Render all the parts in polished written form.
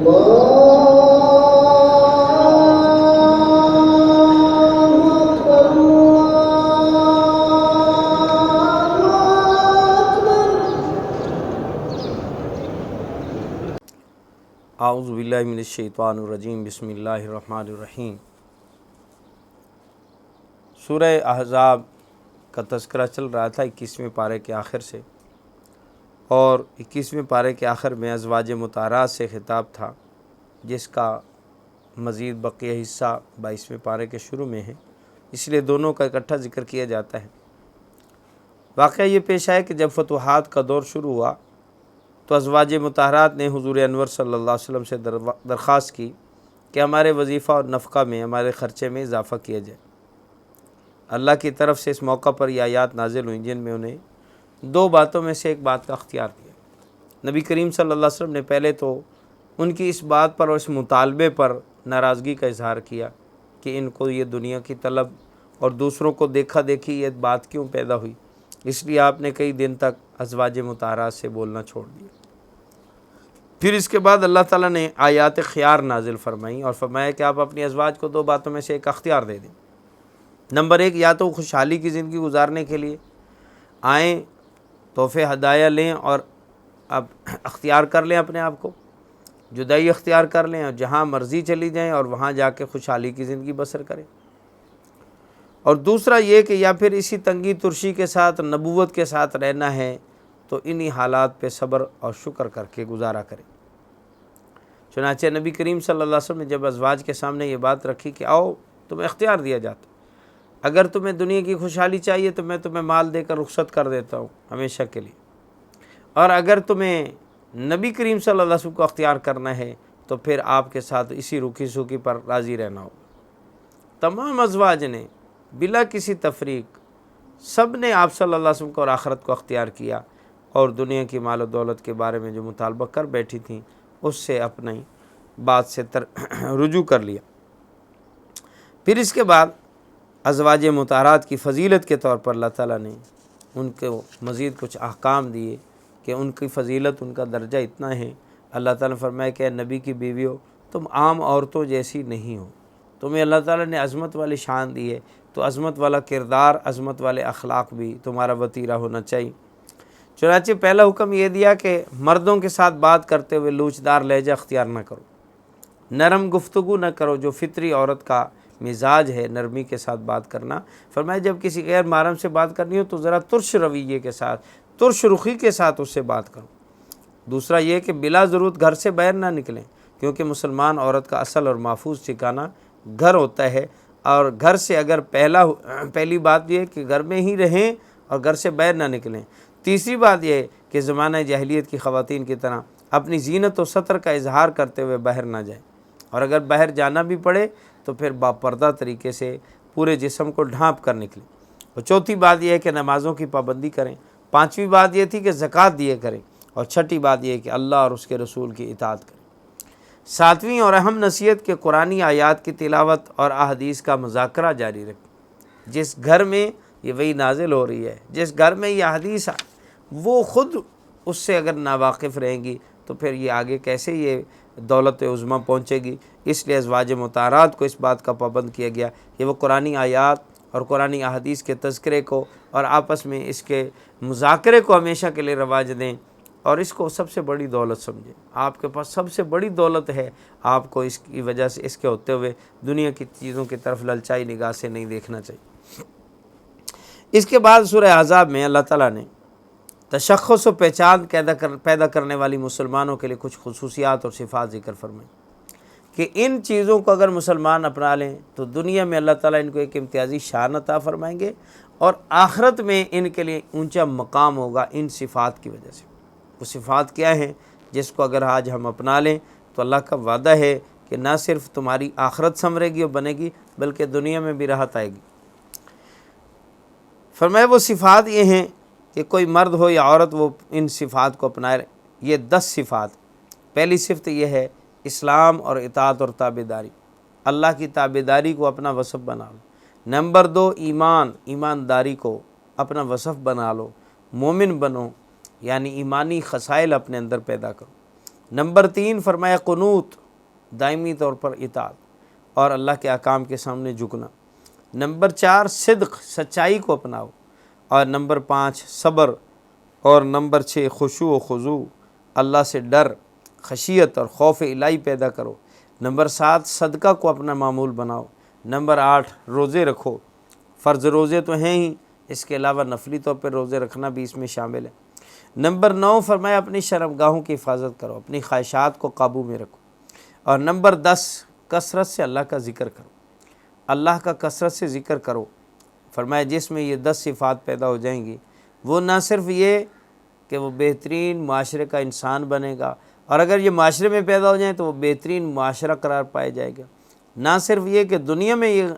اعوذ باللہ من الشیطان الرجیم، بسم اللہ الرحمن الرحیم۔ سورہ احزاب کا تذکرہ چل رہا تھا 21ویں پارے کے آخر سے، اور 21ویں پارے کے آخر میں ازواج مطہرات سے خطاب تھا، جس کا مزید بقیہ حصہ 22ویں پارے کے شروع میں ہے، اس لیے دونوں کا اکٹھا ذکر کیا جاتا ہے۔ واقعہ یہ پیش آیا کہ جب فتوحات کا دور شروع ہوا تو ازواج مطہرات نے حضور انور صلی اللہ علیہ وسلم سے درخواست کی کہ ہمارے وظیفہ اور نفقہ میں، ہمارے خرچے میں اضافہ کیا جائے۔ اللہ کی طرف سے اس موقع پر یہ آیات نازل ہوئیں جن میں انہیں دو باتوں میں سے ایک بات کا اختیار دیا۔ نبی کریم صلی اللہ علیہ وسلم نے پہلے تو ان کی اس بات پر اور اس مطالبے پر ناراضگی کا اظہار کیا کہ ان کو یہ دنیا کی طلب اور دوسروں کو دیکھا دیکھی یہ بات کیوں پیدا ہوئی، اس لیے آپ نے کئی دن تک ازواج مطہرات سے بولنا چھوڑ دیا۔ پھر اس کے بعد اللہ تعالیٰ نے آیات خیار نازل فرمائیں اور فرمایا کہ آپ اپنی ازواج کو دو باتوں میں سے ایک اختیار دے دیں۔ نمبر ایک، یا تو خوشحالی کی زندگی گزارنے کے لیے آئیں، تحفے ہدایہ لیں اور اب اختیار کر لیں اپنے آپ کو، جدائی اختیار کر لیں اور جہاں مرضی چلی جائیں اور وہاں جا کے خوشحالی کی زندگی بسر کریں۔ اور دوسرا یہ کہ یا پھر اسی تنگی ترشی کے ساتھ نبوت کے ساتھ رہنا ہے تو انہی حالات پہ صبر اور شکر کر کے گزارا کریں۔ چنانچہ نبی کریم صلی اللہ علیہ وسلم نے جب ازواج کے سامنے یہ بات رکھی کہ آؤ تمہیں اختیار دیا جاتا، اگر تمہیں دنیا کی خوشحالی چاہیے تو میں تمہیں مال دے کر رخصت کر دیتا ہوں ہمیشہ کے لیے، اور اگر تمہیں نبی کریم صلی اللہ علیہ وسلم کو اختیار کرنا ہے تو پھر آپ کے ساتھ اسی روکھی سوکھی پر راضی رہنا ہوگا۔ تمام ازواج نے بلا کسی تفریق سب نے آپ صلی اللہ علیہ وسلم کو اور آخرت کو اختیار کیا، اور دنیا کی مال و دولت کے بارے میں جو مطالبہ کر بیٹھی تھیں اس سے اپنی بات سے رجوع کر لیا۔ پھر اس کے بعد ازواج مطہرات کی فضیلت کے طور پر اللہ تعالیٰ نے ان کو مزید کچھ احکام دیے کہ ان کی فضیلت، ان کا درجہ اتنا ہے۔ اللہ تعالیٰ نے فرمایا کہ اے نبی کی بیویوں، تم عام عورتوں جیسی نہیں ہو، تمہیں اللہ تعالیٰ نے عظمت والی شان دی ہے، تو عظمت والا کردار، عظمت والے اخلاق بھی تمہارا وتیرہ ہونا چاہیے۔ چنانچہ پہلا حکم یہ دیا کہ مردوں کے ساتھ بات کرتے ہوئے لوچدار لہجہ اختیار نہ کرو، نرم گفتگو نہ کرو، جو فطری عورت کا مزاج ہے نرمی کے ساتھ بات کرنا۔ فرمایا جب کسی غیر محرم سے بات کرنی ہو تو ذرا ترش رویے کے ساتھ، ترش رخی کے ساتھ اس سے بات کرو۔ دوسرا یہ کہ بلا ضرورت گھر سے باہر نہ نکلیں، کیونکہ مسلمان عورت کا اصل اور محفوظ ٹھکانہ گھر ہوتا ہے، اور گھر سے اگر پہلی بات یہ ہے کہ گھر میں ہی رہیں اور گھر سے باہر نہ نکلیں۔ تیسری بات یہ ہے کہ زمانہ جاہلیت کی خواتین کی طرح اپنی زینت و ستر کا اظہار کرتے ہوئے باہر نہ جائیں، اور اگر باہر جانا بھی پڑے تو پھر باپردہ طریقے سے پورے جسم کو ڈھانپ کر نکلیں۔ اور چوتھی بات یہ ہے کہ نمازوں کی پابندی کریں۔ پانچویں بات یہ تھی کہ زکوٰۃ دیے کریں، اور چھٹی بات یہ ہے کہ اللہ اور اس کے رسول کی اطاعت کریں۔ ساتویں اور اہم نصیحت کہ قرآنی آیات کی تلاوت اور احادیث کا مذاکرہ جاری رکھیں۔ جس گھر میں یہ وحی نازل ہو رہی ہے، جس گھر میں یہ حدیث وہ خود اس سے اگر ناواقف رہیں گی تو پھر یہ آگے کیسے یہ دولت عظمیٰ پہنچے گی۔ اس لیے ازواج مطہرات کو اس بات کا پابند کیا گیا کہ وہ قرآنی آیات اور قرآنی احادیث کے تذکرے کو اور آپس میں اس کے مذاکرے کو ہمیشہ کے لیے رواج دیں، اور اس کو سب سے بڑی دولت سمجھیں۔ آپ کے پاس سب سے بڑی دولت ہے، آپ کو اس کی وجہ سے، اس کے ہوتے ہوئے دنیا کی چیزوں کی طرف للچائی نگاہ سے نہیں دیکھنا چاہیے۔ اس کے بعد سورہ احزاب میں اللہ تعالیٰ نے تشخص و پہچان پیدا کرنے والی مسلمانوں کے لیے کچھ خصوصیات اور صفات ذکر فرمائیں کہ ان چیزوں کو اگر مسلمان اپنا لیں تو دنیا میں اللہ تعالیٰ ان کو ایک امتیازی شان عطا فرمائیں گے، اور آخرت میں ان کے لیے اونچا مقام ہوگا ان صفات کی وجہ سے۔ وہ صفات کیا ہیں جس کو اگر آج ہم اپنا لیں تو اللہ کا وعدہ ہے کہ نہ صرف تمہاری آخرت سنورے گی اور بنے گی بلکہ دنیا میں بھی راحت آئے گی۔ فرمایا وہ صفات یہ ہیں کہ کوئی مرد ہو یا عورت وہ ان صفات کو اپنائے۔ یہ 10 صفات۔ پہلی صفت یہ ہے اسلام اور اطاعت اور تابعداری، اللہ کی تابعداری کو اپنا وصف بنا لو۔ نمبر 2 ایمانداری کو اپنا وصف بنا لو، مومن بنو، یعنی ایمانی خصائل اپنے اندر پیدا کرو۔ نمبر 3 فرمایا قنوت، دائمی طور پر اطاعت اور اللہ کے احکام کے سامنے جھکنا۔ نمبر 4 صدق، سچائی کو اپناؤ، اور نمبر 5 صبر، اور نمبر 6 خشوع و خضوع، اللہ سے ڈر، خشیت اور خوف الہی پیدا کرو۔ نمبر 7 صدقہ کو اپنا معمول بناؤ۔ نمبر 8 روزے رکھو، فرض روزے تو ہیں ہی، اس کے علاوہ نفلی طور پر روزے رکھنا بھی اس میں شامل ہے۔ نمبر 9 فرمایا اپنی شرمگاہوں کی حفاظت کرو، اپنی خواہشات کو قابو میں رکھو۔ اور نمبر 10 کثرت سے اللہ کا ذکر کرو، اللہ کا کثرت سے ذکر کرو۔ فرمایا جس میں یہ 10 صفات پیدا ہو جائیں گی، وہ نہ صرف یہ کہ وہ بہترین معاشرے کا انسان بنے گا، اور اگر یہ معاشرے میں پیدا ہو جائیں تو وہ بہترین معاشرہ قرار پایا جائے گا۔ نہ صرف یہ کہ دنیا میں یہ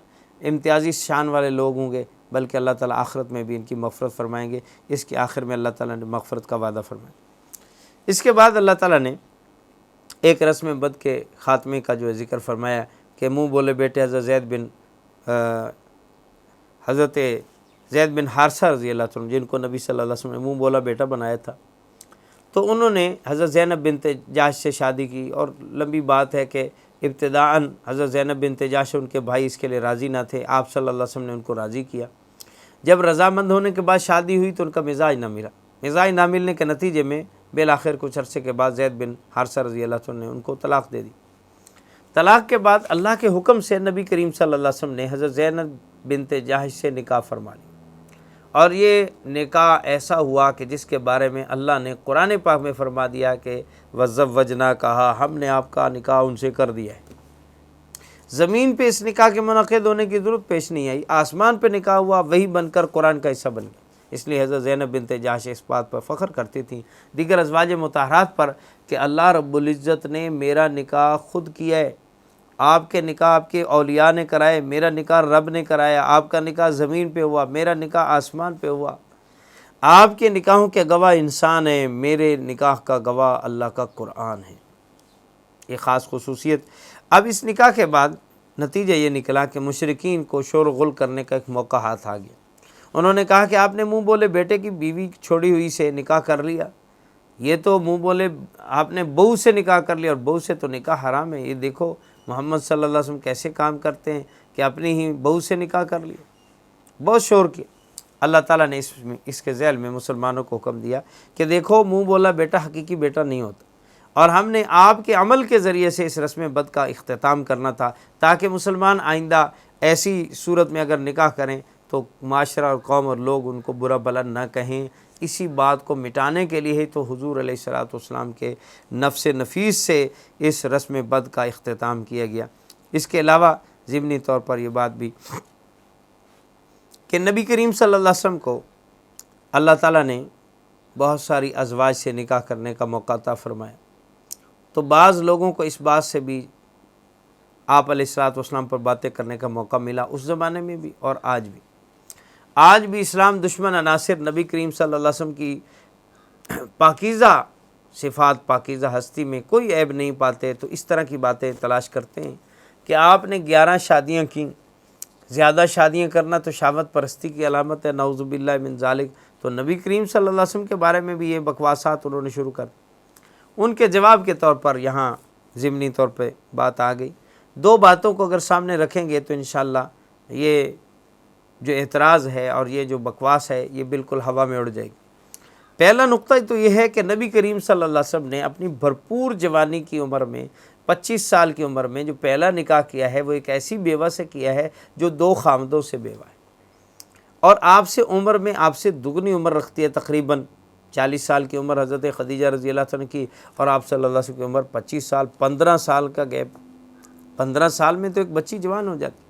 امتیازی شان والے لوگ ہوں گے، بلکہ اللہ تعالیٰ آخرت میں بھی ان کی مغفرت فرمائیں گے۔ اس کے آخر میں اللہ تعالیٰ نے مغفرت کا وعدہ فرمایا۔ اس کے بعد اللہ تعالیٰ نے ایک رسم بد کے خاتمے کا جو ذکر فرمایا کہ منہ بولے بیٹے حضرت زید بن حارثہ رضی اللہ عنہ، جن کو نبی صلی اللہ علیہ وسلم نے منہ بولا بیٹا بنایا تھا، تو انہوں نے حضرت زینب بنت جاش سے شادی کی، اور لمبی بات ہے کہ ابتداءً حضرت زینب بنت جاش ان کے بھائی اس کے لیے راضی نہ تھے، آپ صلی اللہ علیہ وسلم نے ان کو راضی کیا۔ جب رضامند ہونے کے بعد شادی ہوئی تو ان کا مزاج نہ ملا، مزاج نہ ملنے کے نتیجے میں بالآخر کچھ عرصے کے بعد زید بن حارثہ رضی اللہ عنہ نے ان کو طلاق دے دی۔ طلاق کے بعد اللہ کے حکم سے نبی کریم صلی اللہ علیہ وسلم نے حضرت زینب بنت جاش سے نکاح فرما لی، اور یہ نکاح ایسا ہوا کہ جس کے بارے میں اللہ نے قرآن پاک میں فرما دیا کہ وَزَوَّجْنَا، کہا ہم نے آپ کا نکاح ان سے کر دیا ہے۔ زمین پہ اس نکاح کے منعقد ہونے کی ضرورت پیش نہیں آئی، آسمان پہ نکاح ہوا، وہی بن کر قرآن کا حصہ بن گیا۔ اس لیے حضرت زینب بنت جاش اس بات پر فخر کرتی تھیں دیگر ازواج مطہرات پر کہ اللہ رب العزت نے میرا نکاح خود کیا ہے، آپ کے نکاح آپ کے اولیاء نے کرائے، میرا نکاح رب نے کرایا، آپ کا نکاح زمین پہ ہوا، میرا نکاح آسمان پہ ہوا۔ آپ کے نکاحوں کے گواہ انسان ہیں، میرے نکاح کا گواہ اللہ کا قرآن ہے۔ یہ خاص خصوصیت۔ اب اس نکاح کے بعد نتیجہ یہ نکلا کہ مشرکین کو شور و غل کرنے کا ایک موقع ہاتھ آ گیا۔ انہوں نے کہا کہ آپ نے منہ بولے بیٹے کی بیوی چھوڑی ہوئی سے نکاح کر لیا، یہ تو منہ بولے آپ نے بہو سے نکاح کر لیا، اور بہو سے تو نکاح حرام ہے۔ یہ دیکھو محمد صلی اللہ علیہ وسلم کیسے کام کرتے ہیں کہ اپنی ہی بہو سے نکاح کر لیا، بہت شور کیا۔ اللہ تعالیٰ نے اس کے ذیل میں مسلمانوں کو حکم دیا کہ دیکھو منہ بولا بیٹا حقیقی بیٹا نہیں ہوتا، اور ہم نے آپ کے عمل کے ذریعے سے اس رسم بد کا اختتام کرنا تھا تاکہ مسلمان آئندہ ایسی صورت میں اگر نکاح کریں تو معاشرہ اور قوم اور لوگ ان کو برا بھلا نہ کہیں۔ اسی بات کو مٹانے کے لیے ہی تو حضور علیہ الصلوۃ والسلام کے نفس نفیس سے اس رسم بد کا اختتام کیا گیا۔ اس کے علاوہ ضمنی طور پر یہ بات بھی کہ نبی کریم صلی اللہ علیہ وسلم کو اللہ تعالیٰ نے بہت ساری ازواج سے نکاح کرنے کا موقع عطا فرمایا، تو بعض لوگوں کو اس بات سے بھی آپ علیہ الصلوۃ والسلام پر باتیں کرنے کا موقع ملا، اس زمانے میں بھی اور آج بھی۔ آج بھی اسلام دشمن عناصر نبی کریم صلی اللہ علیہ وسلم کی پاکیزہ صفات، پاکیزہ ہستی میں کوئی عیب نہیں پاتے، تو اس طرح کی باتیں تلاش کرتے ہیں کہ آپ نے 11 شادیاں کیں، زیادہ شادیاں کرنا تو شہوت پرستی کی علامت ہے، نعوذ باللہ من ذالک۔ تو نبی کریم صلی اللہ علیہ وسلم کے بارے میں بھی یہ بکواسات انہوں نے شروع کر دی۔ ان کے جواب کے طور پر یہاں ضمنی طور پہ بات آ گئی۔ 2 باتوں کو اگر سامنے رکھیں گے تو انشاءاللہ یہ جو اعتراض ہے اور یہ جو بکواس ہے یہ بالکل ہوا میں اڑ جائے گی۔ پہلا نقطہ تو یہ ہے کہ نبی کریم صلی اللہ علیہ وسلم نے اپنی بھرپور جوانی کی عمر میں 25 سال کی عمر میں جو پہلا نکاح کیا ہے وہ ایک ایسی بیوہ سے کیا ہے جو 2 خامدوں سے بیوہ ہے، اور آپ سے عمر میں آپ سے دگنی عمر رکھتی ہے، تقریباً 40 سال کی عمر حضرت خدیجہ رضی اللہ عنہ کی، اور آپ صلی اللہ علیہ وسلم کی عمر 25 سال، 15 سال کا گیپ۔ 15 سال میں تو ایک بچی جوان ہو جاتی،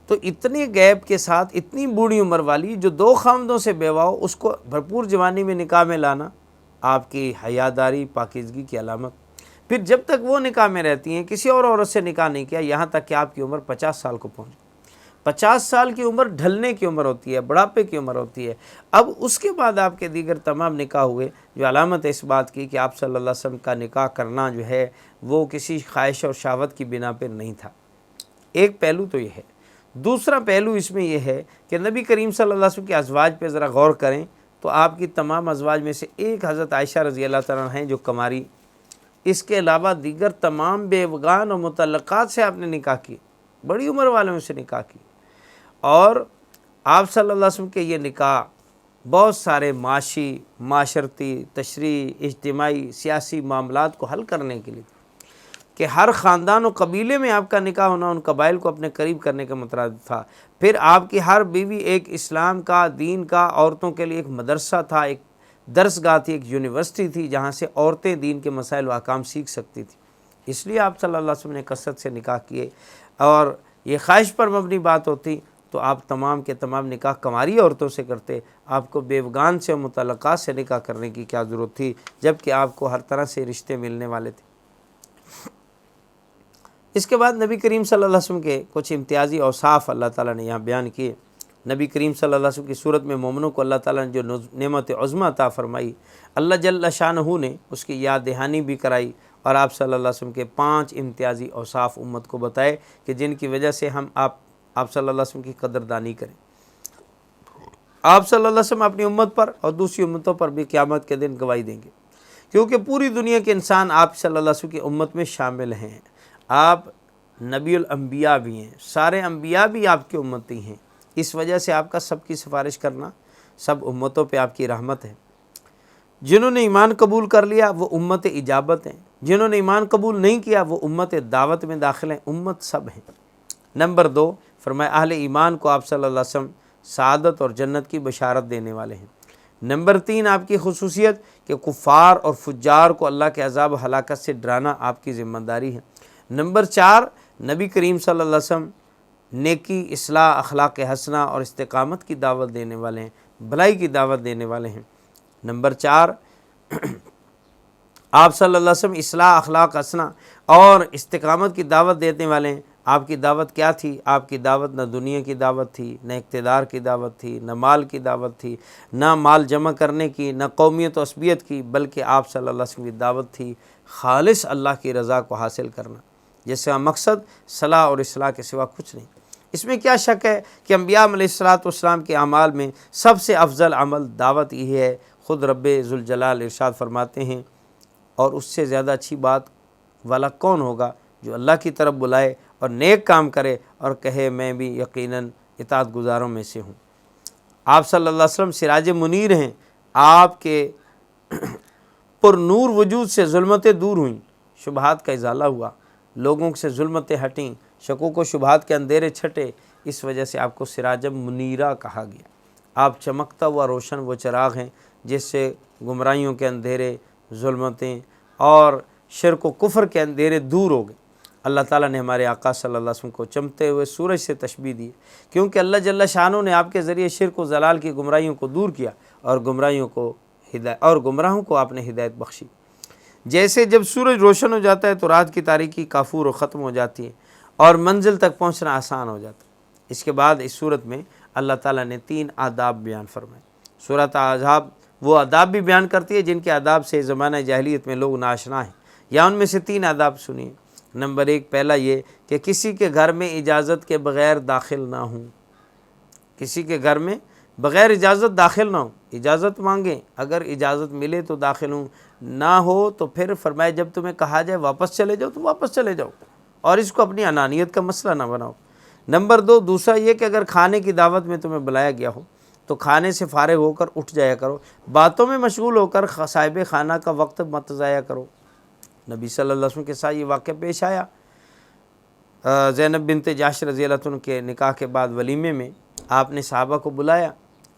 تو اتنے گیپ کے ساتھ اتنی بوڑھی عمر والی جو 2 خامدوں سے بیوہ ہو، اس کو بھرپور جوانی میں نکاح میں لانا آپ کی حیاداری، پاکیزگی کی علامت۔ پھر جب تک وہ نکاح میں رہتی ہیں کسی اور عورت سے نکاح نہیں کیا، یہاں تک کہ آپ کی عمر 50 سال کو پہنچ۔ 50 سال کی عمر ڈھلنے کی عمر ہوتی ہے، بڑھاپے کی عمر ہوتی ہے۔ اب اس کے بعد آپ کے دیگر تمام نکاح ہوئے جو علامت ہے اس بات کی کہ آپ صلی اللہ علیہ وسلم کا نکاح کرنا جو ہے وہ کسی خواہش اور شہوت کی بنا پر نہیں تھا۔ ایک پہلو تو یہ ہے۔ دوسرا پہلو اس میں یہ ہے کہ نبی کریم صلی اللہ علیہ وسلم کے ازواج پہ ذرا غور کریں تو آپ کی تمام ازواج میں سے ایک حضرت عائشہ رضی اللہ تعالیٰ عنہ ہیں جو کماری اس کے علاوہ دیگر تمام بیوگان اور متعلقات سے آپ نے نکاح کی، بڑی عمر والوں سے نکاح کی، اور آپ صلی اللہ علیہ وسلم کے یہ نکاح بہت سارے معاشی، معاشرتی، تشریعی، اجتماعی، سیاسی معاملات کو حل کرنے کے لیے کہ ہر خاندان و قبیلے میں آپ کا نکاح ہونا ان قبائل کو اپنے قریب کرنے کا مترادف تھا۔ پھر آپ کی ہر بیوی ایک اسلام کا، دین کا، عورتوں کے لیے ایک مدرسہ تھا، ایک درس گاہ تھی، ایک یونیورسٹی تھی جہاں سے عورتیں دین کے مسائل و احکام سیکھ سکتی تھیں۔ اس لیے آپ صلی اللہ علیہ وسلم نے کثرت سے نکاح کیے، اور یہ خواہش پر مبنی بات ہوتی تو آپ تمام کے تمام نکاح کنواری عورتوں سے کرتے، آپ کو بیوگان سے متعلقات سے نکاح کرنے کی کیا ضرورت تھی، جب کہ آپ کو ہر طرح سے رشتے ملنے والے تھے۔ اس کے بعد نبی کریم صلی اللہ علیہ وسلم کے کچھ امتیازی اوصاف اللہ تعالیٰ نے یہاں بیان کیے۔ نبی کریم صلی اللہ علیہ وسلم کی صورت میں مومنوں کو اللہ تعالیٰ نے جو نعمت عظمیٰ عطا فرمائی، اللہ جل شانہ نے اس کی یاد دہانی بھی کرائی، اور آپ صلی اللہ علیہ وسلم کے 5 امتیازی اوصاف امت کو بتائے کہ جن کی وجہ سے ہم آپ صلی اللہ علیہ وسلم کی قدردانی کریں۔ آپ صلی اللہ علیہ وسلم اپنی امت پر اور دوسری امتوں پر بھی قیامت کے دن گواہی دیں گے، کیونکہ پوری دنیا کے انسان آپ صلی اللہ علیہ وسلم کی امت میں شامل ہیں۔ آپ نبی الانبیاء بھی ہیں، سارے انبیاء بھی آپ کی امتی ہیں، اس وجہ سے آپ کا سب کی سفارش کرنا سب امتوں پہ آپ کی رحمت ہے۔ جنہوں نے ایمان قبول کر لیا وہ امت اجابت ہیں، جنہوں نے ایمان قبول نہیں کیا وہ امت دعوت میں داخل ہیں، امت سب ہیں۔ نمبر 2 فرمایا اہل ایمان کو آپ صلی اللہ علیہ وسلم سعادت اور جنت کی بشارت دینے والے ہیں۔ نمبر 3 آپ کی خصوصیت کہ کفار اور فجار کو اللہ کے عذاب و ہلاکت سے ڈرانا آپ کی ذمہ داری ہے۔ نمبر 4 نبی کریم صلی اللہ علیہ وسلم نیکی، اصلاح، اخلاق حسنہ اور استقامت کی دعوت دینے والے ہیں، بھلائی کی دعوت دینے والے ہیں۔ نمبر 4 آپ صلی اللہ علیہ وسلم اصلاح، اخلاق حسنہ اور استقامت کی دعوت دینے والے ہیں۔ آپ کی دعوت کیا تھی؟ آپ کی دعوت نہ دنیا کی دعوت تھی، نہ اقتدار کی دعوت تھی، نہ مال کی دعوت تھی، نہ مال جمع کرنے کی، نہ قومیت و عصبیت کی، بلکہ آپ صلی اللہ علیہ وسلم کی دعوت تھی خالص اللہ کی رضا کو حاصل کرنا، جس کا مقصد صلاح اور اصلاح کے سوا کچھ نہیں۔ اس میں کیا شک ہے کہ انبیاء علیہ السلام کے اعمال میں سب سے افضل عمل دعوت یہ ہے۔ خود رب ذوالجلال ارشاد فرماتے ہیں، اور اس سے زیادہ اچھی بات والا کون ہوگا جو اللہ کی طرف بلائے اور نیک کام کرے اور کہے میں بھی یقیناً اطاعت گزاروں میں سے ہوں۔ آپ صلی اللہ علیہ وسلم سراج منیر ہیں، آپ کے پر نور وجود سے ظلمتیں دور ہوئیں، شبہات کا ازالہ ہوا، لوگوں سے ظلمتیں ہٹیں، شکوک و شبہات کے اندھیرے چھٹے، اس وجہ سے آپ کو سراج منیرہ کہا گیا۔ آپ چمکتا ہوا روشن وہ چراغ ہیں جس سے گمراہیوں کے اندھیرے، ظلمتیں اور شرک و کفر کے اندھیرے دور ہو گئے۔ اللہ تعالیٰ نے ہمارے آقا صلی اللہ علیہ وسلم کو چمکتے ہوئے سورج سے تشبیہ دی، کیونکہ اللہ جل شانہ نے آپ کے ذریعے شرک و ضلال کی گمراہیوں کو دور کیا، اور گمراہوں کو آپ نے ہدایت بخشی۔ جیسے جب سورج روشن ہو جاتا ہے تو رات کی تاریکی کافور و ختم ہو جاتی ہے اور منزل تک پہنچنا آسان ہو جاتا ہے۔ اس کے بعد اس صورت میں اللہ تعالیٰ نے 3 آداب بیان فرمائے۔ سورۃ احزاب وہ آداب بھی بیان کرتی ہے جن کے آداب سے زمانہ جاہلیت میں لوگ ناآشنا ہیں، یا ان میں سے 3 آداب سنیے۔ نمبر 1 پہلا یہ کہ کسی کے گھر میں اجازت کے بغیر داخل نہ ہوں، کسی کے گھر میں بغیر اجازت داخل نہ ہوں، اجازت مانگیں، اگر اجازت ملے تو داخل ہوں، نہ ہو تو پھر فرمایا جب تمہیں کہا جائے واپس چلے جاؤ تو واپس چلے جاؤ، اور اس کو اپنی انانیت کا مسئلہ نہ بناؤ۔ نمبر 2 دوسرا یہ کہ اگر کھانے کی دعوت میں تمہیں بلایا گیا ہو تو کھانے سے فارغ ہو کر اٹھ جایا کرو، باتوں میں مشغول ہو کر صاحب خانہ کا وقت مت ضائع کرو۔ نبی صلی اللہ علیہ وسلم کے ساتھ یہ واقعہ پیش آیا، زینب بنت جحش رضی اللہ عنہ کے نکاح کے بعد ولیمے میں آپ نے صحابہ کو بلایا،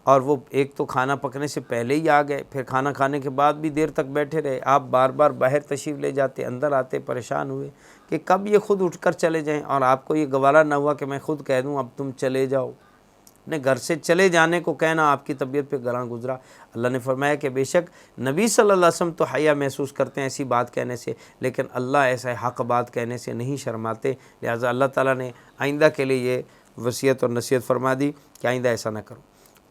اور وہ ایک تو کھانا پکنے سے پہلے ہی آ گئے، پھر کھانا کھانے کے بعد بھی دیر تک بیٹھے رہے۔ آپ بار بار باہر تشریف لے جاتے، اندر آتے، پریشان ہوئے کہ کب یہ خود اٹھ کر چلے جائیں، اور آپ کو یہ گوارا نہ ہوا کہ میں خود کہہ دوں اب تم چلے جاؤ۔ اپنے گھر سے چلے جانے کو کہنا آپ کی طبیعت پہ گراں گزرا۔ اللہ نے فرمایا کہ بے شک نبی صلی اللہ علیہ وسلم تو حیا محسوس کرتے ہیں ایسی بات کہنے سے، لیکن اللہ ایسا حق بات کہنے سے نہیں شرماتے، لہٰذا اللہ تعالیٰ نے آئندہ کے لیے یہ وصیت اور نصیحت فرما دی کہ آئندہ ایسا نہ کرو۔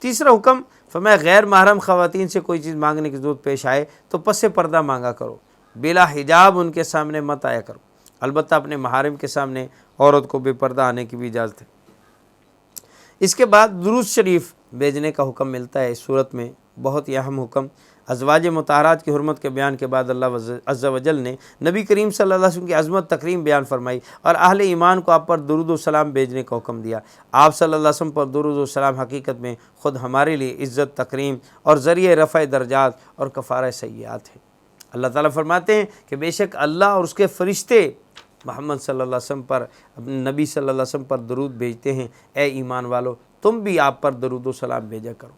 تیسرا حکم فرمایا غیر محرم خواتین سے کوئی چیز مانگنے کی ضرورت پیش آئے تو پس پردہ مانگا کرو، بلا حجاب ان کے سامنے مت آیا کرو، البتہ اپنے محارم کے سامنے عورت کو بے پردہ آنے کی بھی اجازت ہے۔ اس کے بعد درود شریف بھیجنے کا حکم ملتا ہے۔ اس صورت میں بہت ہی اہم حکم ازواج مطہرات کی حرمت کے بیان کے بعد اللہ عز و جل نے نبی کریم صلی اللہ علیہ وسلم کی عظمت تکریم بیان فرمائی اور اہل ایمان کو آپ پر درود و سلام بھیجنے کا حکم دیا۔ آپ صلی اللہ علیہ وسلم پر درود و سلام حقیقت میں خود ہمارے لیے عزت، تکریم اور ذریعہ رفع درجات اور کفارہ سیئات ہے۔ اللہ تعالیٰ فرماتے ہیں کہ بے شک اللہ اور اس کے فرشتے محمد صلی اللہ علیہ وسلم پر، نبی صلی اللہ علیہ وسلم پر درود بھیجتے ہیں۔ اے ایمان والو، تم بھی آپ پر درود و سلام بھیجا کرو۔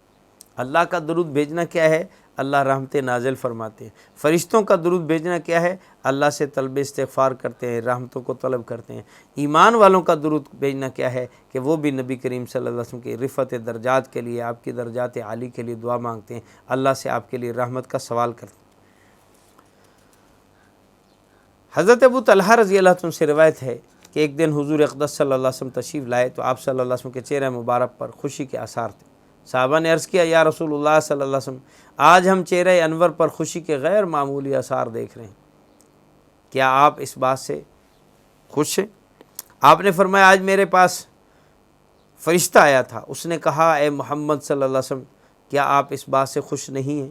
اللہ کا درود بھیجنا کیا ہے؟ اللہ رحمت نازل فرماتے ہیں۔ فرشتوں کا درود بھیجنا کیا ہے؟ اللہ سے طلب استغفار کرتے ہیں، رحمتوں کو طلب کرتے ہیں۔ ایمان والوں کا درود بھیجنا کیا ہے؟ کہ وہ بھی نبی کریم صلی اللہ علیہ وسلم کی رفعت درجات کے لیے، آپ کی درجات عالی کے لیے دعا مانگتے ہیں، اللہ سے آپ کے لیے رحمت کا سوال کرتے ہیں۔ حضرت ابو طلحہ رضی اللہ عنہ سے روایت ہے کہ ایک دن حضور اقدس صلی اللہ علیہ وسلم تشریف لائے تو آپ صلی اللہ علیہ وسلم کے چہرہ مبارک پر خوشی کے آثار تھے۔ صحابہ نے عرض کیا، یا رسول اللہ صلی اللہ علیہ وسلم، آج ہم چہرہ انور پر خوشی کے غیر معمولی آثار دیکھ رہے ہیں، کیا آپ اس بات سے خوش ہیں؟ آپ نے فرمایا، آج میرے پاس فرشتہ آیا تھا، اس نے کہا، اے محمد صلی اللہ علیہ وسلم، کیا آپ اس بات سے خوش نہیں ہیں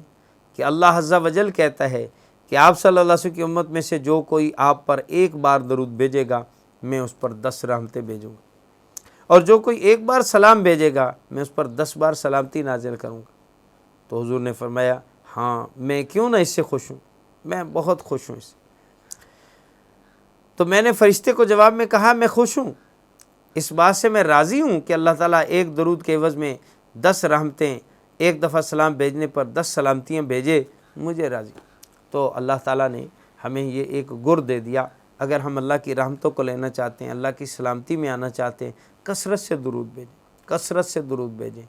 کہ اللہ عز و جل کہتا ہے کہ آپ صلی اللہ علیہ وسلم کی امت میں سے جو کوئی آپ پر ایک بار درود بھیجے گا میں اس پر 10 رحمتیں بھیجوں گا، اور جو کوئی ایک بار سلام بھیجے گا میں اس پر 10 بار سلامتی نازل کروں گا۔ تو حضور نے فرمایا، ہاں میں کیوں نہ اس سے خوش ہوں، میں بہت خوش ہوں اس سے۔ تو میں نے فرشتے کو جواب میں کہا، میں خوش ہوں، اس بات سے میں راضی ہوں کہ اللہ تعالیٰ ایک درود کے عوض میں 10 رحمتیں، ایک دفعہ سلام بھیجنے پر 10 سلامتیاں بھیجے، مجھے راضی۔ تو اللہ تعالیٰ نے ہمیں یہ ایک گر دے دیا، اگر ہم اللہ کی رحمتوں کو لینا چاہتے ہیں، اللہ کی سلامتی میں آنا چاہتے ہیں، کثرت سے درود بھیجیں، کثرت سے درود بھیجیں۔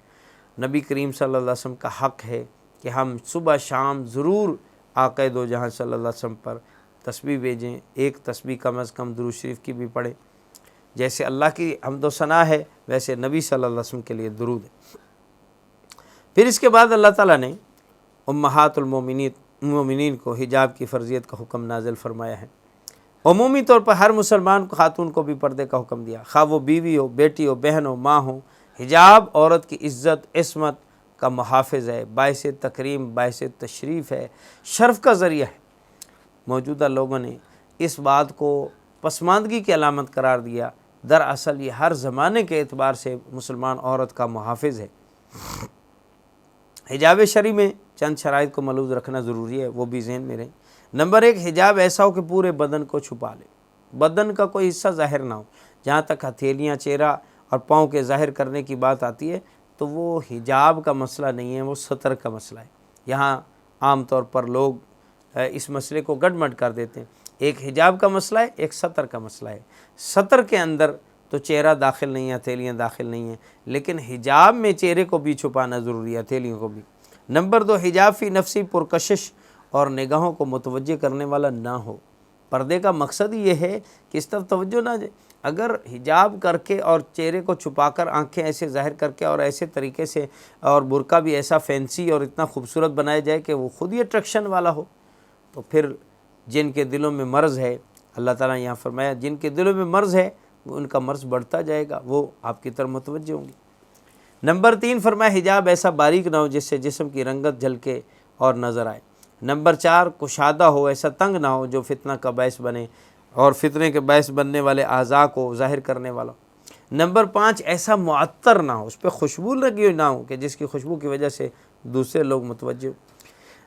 نبی کریم صلی اللہ علیہ وسلم کا حق ہے کہ ہم صبح شام ضرور آقا دو جہاں صلی اللہ علیہ وسلم پر تسبیح بھیجیں، ایک تسبیح کم از کم درود شریف کی بھی پڑھیں۔ جیسے اللہ کی حمد و ثنا ہے ویسے نبی صلی اللہ علیہ وسلم کے لیے درود ہے۔ پھر اس کے بعد اللہ تعالیٰ نے امہات المومنین کو حجاب کی فرضیت کا حکم نازل فرمایا ہے۔ عمومی طور پر ہر مسلمان کو، خاتون کو بھی پردے کا حکم دیا، خواہ وہ بیوی ہو، بیٹی ہو، بہن ہو، ماں ہو۔ حجاب عورت کی عزت، عصمت کا محافظ ہے، باعث تکریم، باعث تشریف ہے، شرف کا ذریعہ ہے۔ موجودہ لوگوں نے اس بات کو پسماندگی کی علامت قرار دیا، دراصل یہ ہر زمانے کے اعتبار سے مسلمان عورت کا محافظ ہے۔ حجاب شرعی میں چند شرائط کو ملحوظ رکھنا ضروری ہے، وہ بھی ذہن میں رہیں۔ نمبر 1، حجاب ایسا ہو کہ پورے بدن کو چھپا لے، بدن کا کوئی حصہ ظاہر نہ ہو۔ جہاں تک ہتھیلیاں، چہرہ اور پاؤں کے ظاہر کرنے کی بات آتی ہے تو وہ حجاب کا مسئلہ نہیں ہے، وہ ستر کا مسئلہ ہے۔ یہاں عام طور پر لوگ اس مسئلے کو گڈمڈ کر دیتے ہیں۔ ایک حجاب کا مسئلہ ہے، ایک ستر کا مسئلہ ہے۔ ستر کے اندر تو چہرہ داخل نہیں ہے، ہتھیلیاں داخل نہیں ہیں، لیکن حجاب میں چہرے کو بھی چھپانا ضروری ہے، ہتھیلیوں کو بھی۔ نمبر 2، حجاب فی نفسی پرکشش اور نگاہوں کو متوجہ کرنے والا نہ ہو۔ پردے کا مقصد یہ ہے کہ اس طرف توجہ نہ جائے۔ اگر حجاب کر کے اور چہرے کو چھپا کر، آنکھیں ایسے ظاہر کر کے اور ایسے طریقے سے، اور برقع بھی ایسا فینسی اور اتنا خوبصورت بنایا جائے کہ وہ خود ہی اٹریکشن والا ہو، تو پھر جن کے دلوں میں مرض ہے، اللہ تعالیٰ نے یہاں فرمایا جن کے دلوں میں مرض ہے ان کا مرض بڑھتا جائے گا، وہ آپ کی طرف متوجہ ہوں گے۔ نمبر 3، فرمایا حجاب ایسا باریک نہ ہو جس سے جسم کی رنگت جھلکے اور نظر آئے۔ نمبر 4، کشادہ ہو، ایسا تنگ نہ ہو جو فتنہ کا باعث بنے اور فتنے کے باعث بننے والے اعضاء کو ظاہر کرنے والا۔ نمبر 5، ایسا معطر نہ ہو، اس پہ خوشبو لگی ہوئی نہ ہو کہ جس کی خوشبو کی وجہ سے دوسرے لوگ متوجہ ہو۔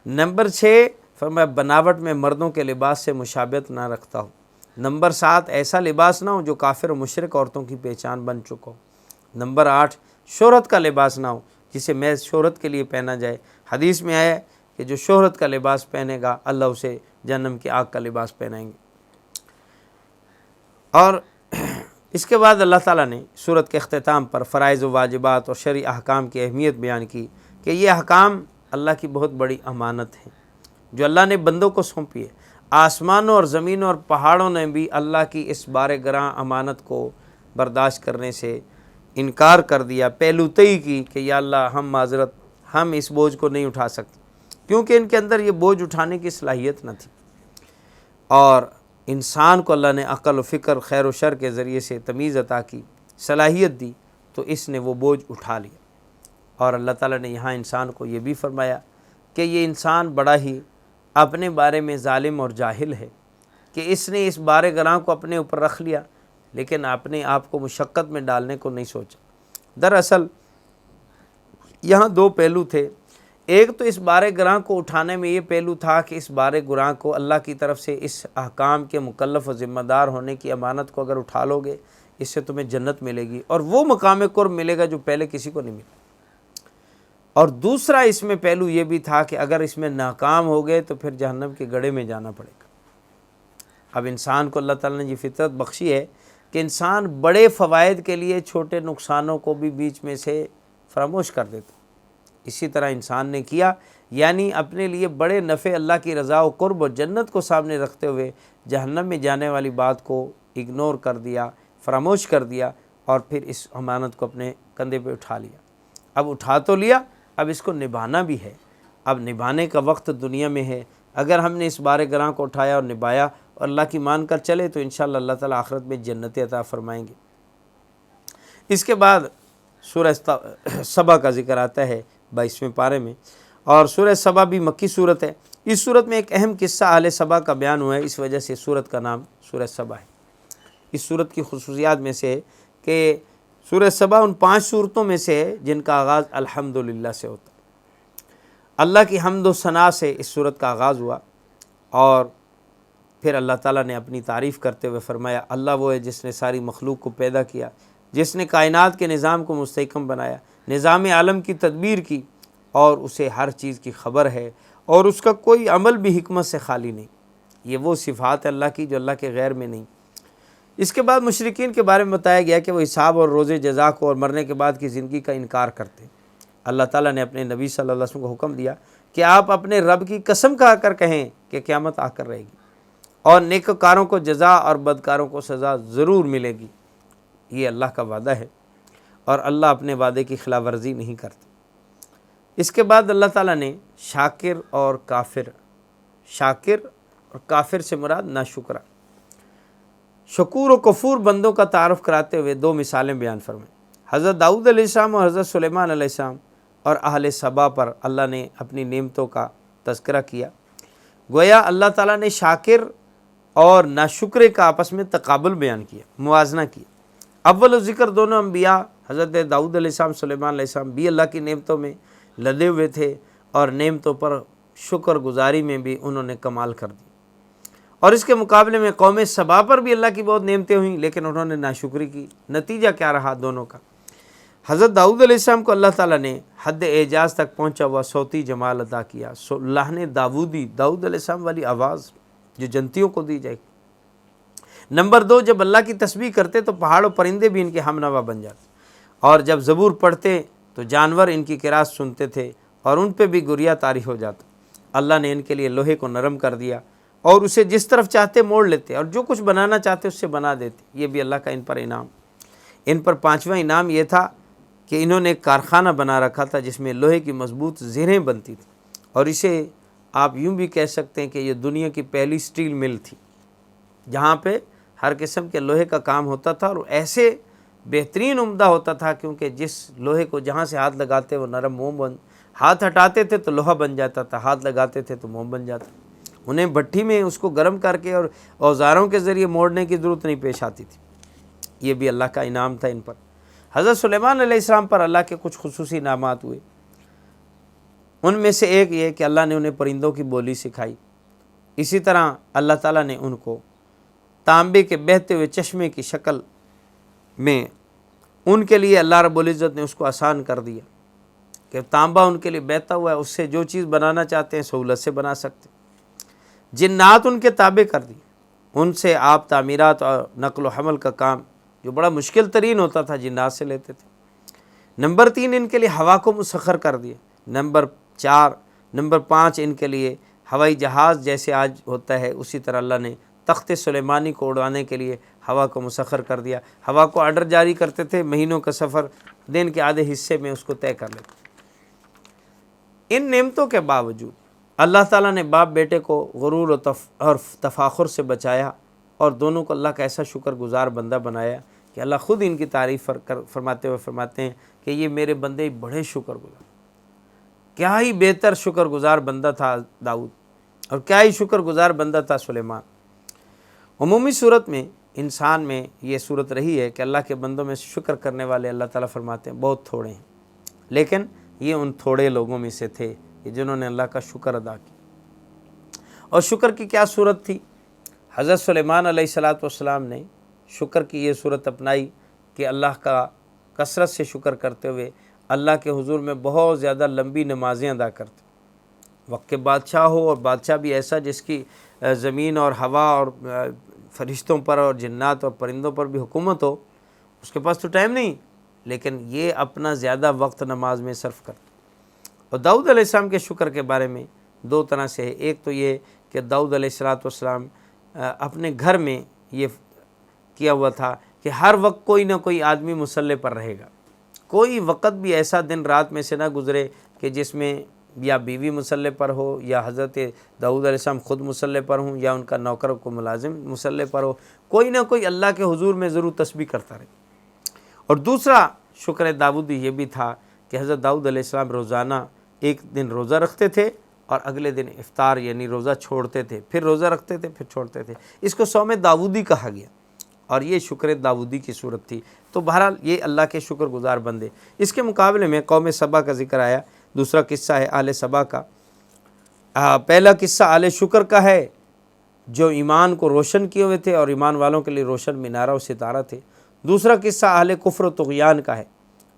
نمبر 6، فرمایا بناوٹ میں مردوں کے لباس سے مشابہت نہ رکھتا ہو۔ نمبر 7، ایسا لباس نہ ہو جو کافر و مشرک عورتوں کی پہچان بن چکا ہو۔ نمبر 8، شہرت کا لباس نہ ہو جسے محض شہرت کے لیے پہنا جائے۔ حدیث میں آیا ہے کہ جو شہرت کا لباس پہنے گا اللہ اسے جہنم کی آگ کا لباس پہنائیں گے۔ اور اس کے بعد اللہ تعالیٰ نے سورت کے اختتام پر فرائض و واجبات اور شرعی احکام کی اہمیت بیان کی کہ یہ احکام اللہ کی بہت بڑی امانت ہے جو اللہ نے بندوں کو سونپی ہے۔ آسمانوں اور زمینوں اور پہاڑوں نے بھی اللہ کی اس بار گراں امانت کو برداشت کرنے سے انکار کر دیا، پہلوتئی کی کہ یا اللہ ہم معذرت، ہم اس بوجھ کو نہیں اٹھا سکتے، کیونکہ ان کے اندر یہ بوجھ اٹھانے کی صلاحیت نہ تھی۔ اور انسان کو اللہ نے عقل و فکر، خیر و شر کے ذریعے سے تمیز عطا کی، صلاحیت دی، تو اس نے وہ بوجھ اٹھا لیا۔ اور اللہ تعالیٰ نے یہاں انسان کو یہ بھی فرمایا کہ یہ انسان بڑا ہی اپنے بارے میں ظالم اور جاہل ہے کہ اس نے اس بار گراں کو اپنے اوپر رکھ لیا لیکن اپنے آپ کو مشقت میں ڈالنے کو نہیں سوچا۔ دراصل یہاں دو پہلو تھے۔ ایک تو اس بار گراں کو اٹھانے میں یہ پہلو تھا کہ اس بار گراں کو اللہ کی طرف سے اس احکام کے مکلف و ذمہ دار ہونے کی امانت کو اگر اٹھا لو گے اس سے تمہیں جنت ملے گی اور وہ مقام قرب ملے گا جو پہلے کسی کو نہیں ملا۔ اور دوسرا اس میں پہلو یہ بھی تھا کہ اگر اس میں ناکام ہو گئے تو پھر جہنم کے گڑھے میں جانا پڑے گا۔ اب انسان کو اللہ تعالیٰ نے یہ فطرت بخشی ہے کہ انسان بڑے فوائد کے لیے چھوٹے نقصانوں کو بھی بیچ میں سے فراموش کر دیتا۔ اسی طرح انسان نے کیا، یعنی اپنے لیے بڑے نفع اللہ کی رضا و قرب و جنت کو سامنے رکھتے ہوئے جہنم میں جانے والی بات کو اگنور کر دیا، فراموش کر دیا اور پھر اس امانت کو اپنے کندھے پہ اٹھا لیا۔ اب اٹھا تو لیا، اب اس کو نبھانا بھی ہے۔ اب نبھانے کا وقت دنیا میں ہے۔ اگر ہم نے اس بار گراں کو اٹھایا اور نبھایا اور اللہ کی مان کر چلے تو انشاءاللہ اللہ تعالیٰ آخرت میں جنت عطا فرمائیں گے۔ اس کے بعد سورہ سبا کا ذکر آتا ہے 22ویں پارے میں، اور سورہ سبا بھی مکی صورت ہے۔ اس صورت میں ایک اہم قصہ اہل سبا کا بیان ہوا ہے، اس وجہ سے صورت کا نام سورہ سبا ہے۔ اس صورت کی خصوصیات میں سے کہ سورہ سبا ان 5 صورتوں میں سے ہے جن کا آغاز الحمدللہ سے ہوتا ہے۔ اللہ کی حمد و ثنا سے اس صورت کا آغاز ہوا اور پھر اللہ تعالیٰ نے اپنی تعریف کرتے ہوئے فرمایا اللہ وہ ہے جس نے ساری مخلوق کو پیدا کیا، جس نے کائنات کے نظام کو مستحکم بنایا، نظام عالم کی تدبیر کی اور اسے ہر چیز کی خبر ہے اور اس کا کوئی عمل بھی حکمت سے خالی نہیں۔ یہ وہ صفات اللہ کی جو اللہ کے غیر میں نہیں۔ اس کے بعد مشرکین کے بارے میں بتایا گیا کہ وہ حساب اور روز جزا کو اور مرنے کے بعد کی زندگی کا انکار کرتے ہیں۔ اللہ تعالیٰ نے اپنے نبی صلی اللہ علیہ وسلم کو حکم دیا کہ آپ اپنے رب کی قسم کھا کر کہیں کہ قیامت آ کر رہے گی اور نیکوکاروں کو جزا اور بدکاروں کو سزا ضرور ملے گی۔ یہ اللہ کا وعدہ ہے اور اللہ اپنے وعدے کی خلاف ورزی نہیں کرتے۔ اس کے بعد اللہ تعالیٰ نے شاکر اور کافر سے مراد ناشکرہ، شکور و کفور بندوں کا تعارف کراتے ہوئے 2 مثالیں بیان فرمائیں۔ حضرت داؤد علیہ السلام اور حضرت سلیمان علیہ السلام اور اہل سبا پر اللہ نے اپنی نعمتوں کا تذکرہ کیا۔ گویا اللہ تعالیٰ نے شاکر اور ناشکرے کا آپس میں تقابل بیان کیا، موازنہ کیا۔ اول ذکر دونوں انبیاء حضرت داؤد علیہ السلام، سلیمان علیہ السلام بھی اللہ کی نعمتوں میں لدے ہوئے تھے اور نعمتوں پر شکر گزاری میں بھی انہوں نے کمال کر دی۔ اور اس کے مقابلے میں قوم سبا پر بھی اللہ کی بہت نعمتیں ہوئیں لیکن انہوں نے ناشکری کی۔ نتیجہ کیا رہا دونوں کا؟ حضرت داؤد علیہ السلام کو اللہ تعالیٰ نے حد اعجاز تک پہنچا ہوا صوتی جمال عطا کیا۔ اللہ نے داؤد علیہ السلام والی آواز جو جنتیوں کو دی جائے۔ نمبر 2، جب اللہ کی تسبیح کرتے تو پہاڑ و پرندے بھی ان کے ہم نوا بن جاتے، اور جب زبور پڑھتے تو جانور ان کی قرات سنتے تھے اور ان پہ بھی گریا طاری ہو جاتا۔ اللہ نے ان کے لیے لوہے کو نرم کر دیا اور اسے جس طرف چاہتے موڑ لیتے اور جو کچھ بنانا چاہتے اس سے بنا دیتے۔ یہ بھی اللہ کا ان پر انعام۔ ان پر 5واں انعام یہ تھا کہ انہوں نے ایک کارخانہ بنا رکھا تھا جس میں لوہے کی مضبوط زرہیں بنتی تھیں، اور اسے آپ یوں بھی کہہ سکتے ہیں کہ یہ دنیا کی پہلی سٹیل مل تھی جہاں پہ ہر قسم کے لوہے کا کام ہوتا تھا، اور ایسے بہترین عمدہ ہوتا تھا کیونکہ جس لوہے کو جہاں سے ہاتھ لگاتے وہ نرم موم ہاتھ ہٹاتے تھے تو لوہا بن جاتا تھا، ہاتھ لگاتے تھے تو موم بن جاتا۔ انہیں بھٹی میں اس کو گرم کر کے اور اوزاروں کے ذریعے موڑنے کی ضرورت نہیں پیش آتی تھی۔ یہ بھی اللہ کا انعام تھا ان پر۔ حضرت سلیمان علیہ السلام پر اللہ کے کچھ خصوصی انعامات ہوئے۔ ان میں سے ایک یہ کہ اللہ نے انہیں پرندوں کی بولی سکھائی۔ اسی طرح اللہ تعالیٰ نے ان کو تانبے کے بہتے ہوئے چشمے کی شکل میں ان کے لیے اللہ رب العزت نے اس کو آسان کر دیا کہ تانبا ان کے لیے بہتا ہوا ہے، اس سے جو چیز بنانا چاہتے ہیں سہولت سے بنا سکتے۔ جنات ان کے تابع کر دی، ان سے آپ تعمیرات اور نقل و حمل کا کام جو بڑا مشکل ترین ہوتا تھا جنات سے لیتے تھے۔ نمبر 3، ان کے لیے ہوا کو مسخر کر دیا۔ نمبر 5 ان کے لیے ہوائی جہاز جیسے آج ہوتا ہے اسی طرح اللہ نے تخت سلیمانی کو اڑانے کے لیے ہوا کو مسخر کر دیا۔ ہوا کو آرڈر جاری کرتے تھے، مہینوں کا سفر دن کے آدھے حصے میں اس کو طے کر لیتے۔ ان نعمتوں کے باوجود اللہ تعالیٰ نے باپ بیٹے کو غرور اور تفاخر سے بچایا اور دونوں کو اللہ کا ایسا شکر گزار بندہ بنایا کہ اللہ خود ان کی تعریف فرماتے ہوئے فرماتے ہیں کہ یہ میرے بندے بڑے شکر گزار، کیا ہی بہتر شکر گزار بندہ تھا داؤد، اور کیا ہی شکر گزار بندہ تھا سلیمان۔ عمومی صورت میں انسان میں یہ صورت رہی ہے کہ اللہ کے بندوں میں شکر کرنے والے اللہ تعالیٰ فرماتے ہیں بہت تھوڑے ہیں، لیکن یہ ان تھوڑے لوگوں میں سے تھے کہ جنہوں نے اللہ کا شکر ادا کیا۔ اور شکر کی کیا صورت تھی؟ حضرت سلیمان علیہ السلام نے شکر کی یہ صورت اپنائی کہ اللہ کا کثرت سے شکر کرتے ہوئے اللہ کے حضور میں بہت زیادہ لمبی نمازیں ادا کرتے۔ وقت کے بادشاہ ہو، اور بادشاہ بھی ایسا جس کی زمین اور ہوا اور فرشتوں پر اور جنات اور پرندوں پر بھی حکومت ہو، اس کے پاس تو ٹائم نہیں، لیکن یہ اپنا زیادہ وقت نماز میں صرف کرتا۔ اور داؤد علیہ السلام کے شکر کے بارے میں دو طرح سے ہے۔ ایک تو یہ کہ داؤد علیہ السلام اپنے گھر میں یہ کیا ہوا تھا کہ ہر وقت کوئی نہ کوئی آدمی مصلی پر رہے گا، کوئی وقت بھی ایسا دن رات میں سے نہ گزرے کہ جس میں یا بیوی مصلی پر ہو، یا حضرت داؤد علیہ السلام خود مصلی پر ہوں، یا ان کا نوکر کو ملازم مصلی پر ہو، کوئی نہ کوئی اللہ کے حضور میں ضرور تسبیح کرتا رہے۔ اور دوسرا شکر داؤدی یہ بھی تھا کہ حضرت داؤد علیہ السلام روزانہ ایک دن روزہ رکھتے تھے اور اگلے دن افطار یعنی روزہ چھوڑتے تھے، پھر روزہ رکھتے تھے پھر چھوڑتے تھے۔ اس کو صوم داؤدی کہا گیا، اور یہ شکر داؤدی کی صورت تھی۔ تو بہرحال یہ اللہ کے شکر گزار بندے۔ اس کے مقابلے میں قوم سبا کا ذکر آیا، دوسرا قصہ ہے آل سبا کا۔ پہلا قصہ آل شکر کا ہے جو ایمان کو روشن کیے ہوئے تھے اور ایمان والوں کے لیے روشن مینارہ و ستارہ تھے۔ دوسرا قصہ اہل کفر و طغیان کا ہے۔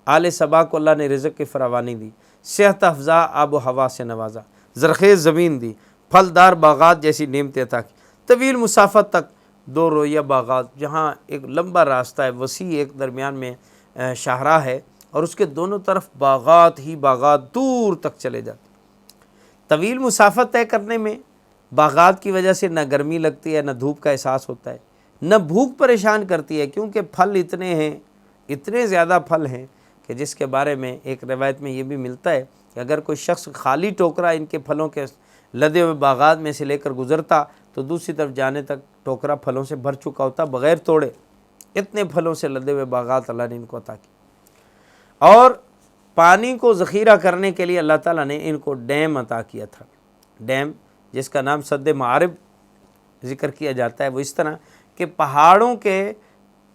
آل سبا کو اللہ نے رزق کی فراوانی دی، صحت افزا آب و ہوا سے نوازا، زرخیز زمین دی، پھلدار باغات جیسی نعمتیں عطا کی، طویل مسافت تک دو رویہ باغات، جہاں ایک لمبا راستہ ہے، وسیع ایک درمیان میں شاہراہ ہے، اور اس کے دونوں طرف باغات ہی باغات دور تک چلے جاتے۔ طویل مسافت طے کرنے میں باغات کی وجہ سے نہ گرمی لگتی ہے، نہ دھوپ کا احساس ہوتا ہے، نہ بھوک پریشان کرتی ہے، کیونکہ پھل اتنے ہیں، اتنے زیادہ پھل ہیں کہ جس کے بارے میں ایک روایت میں یہ بھی ملتا ہے کہ اگر کوئی شخص خالی ٹوکرا ان کے پھلوں کے لدے ہوئے باغات میں سے لے کر گزرتا تو دوسری طرف جانے تک ٹوکرا پھلوں سے بھر چکا ہوتا بغیر توڑے۔ اتنے پھلوں سے لدے ہوئے باغات اللہ نے ان کو عطا کی۔ اور پانی کو ذخیرہ کرنے کے لیے اللہ تعالیٰ نے ان کو ڈیم عطا کیا تھا۔ ڈیم جس کا نام سد معارب ذکر کیا جاتا ہے، وہ اس طرح کہ پہاڑوں کے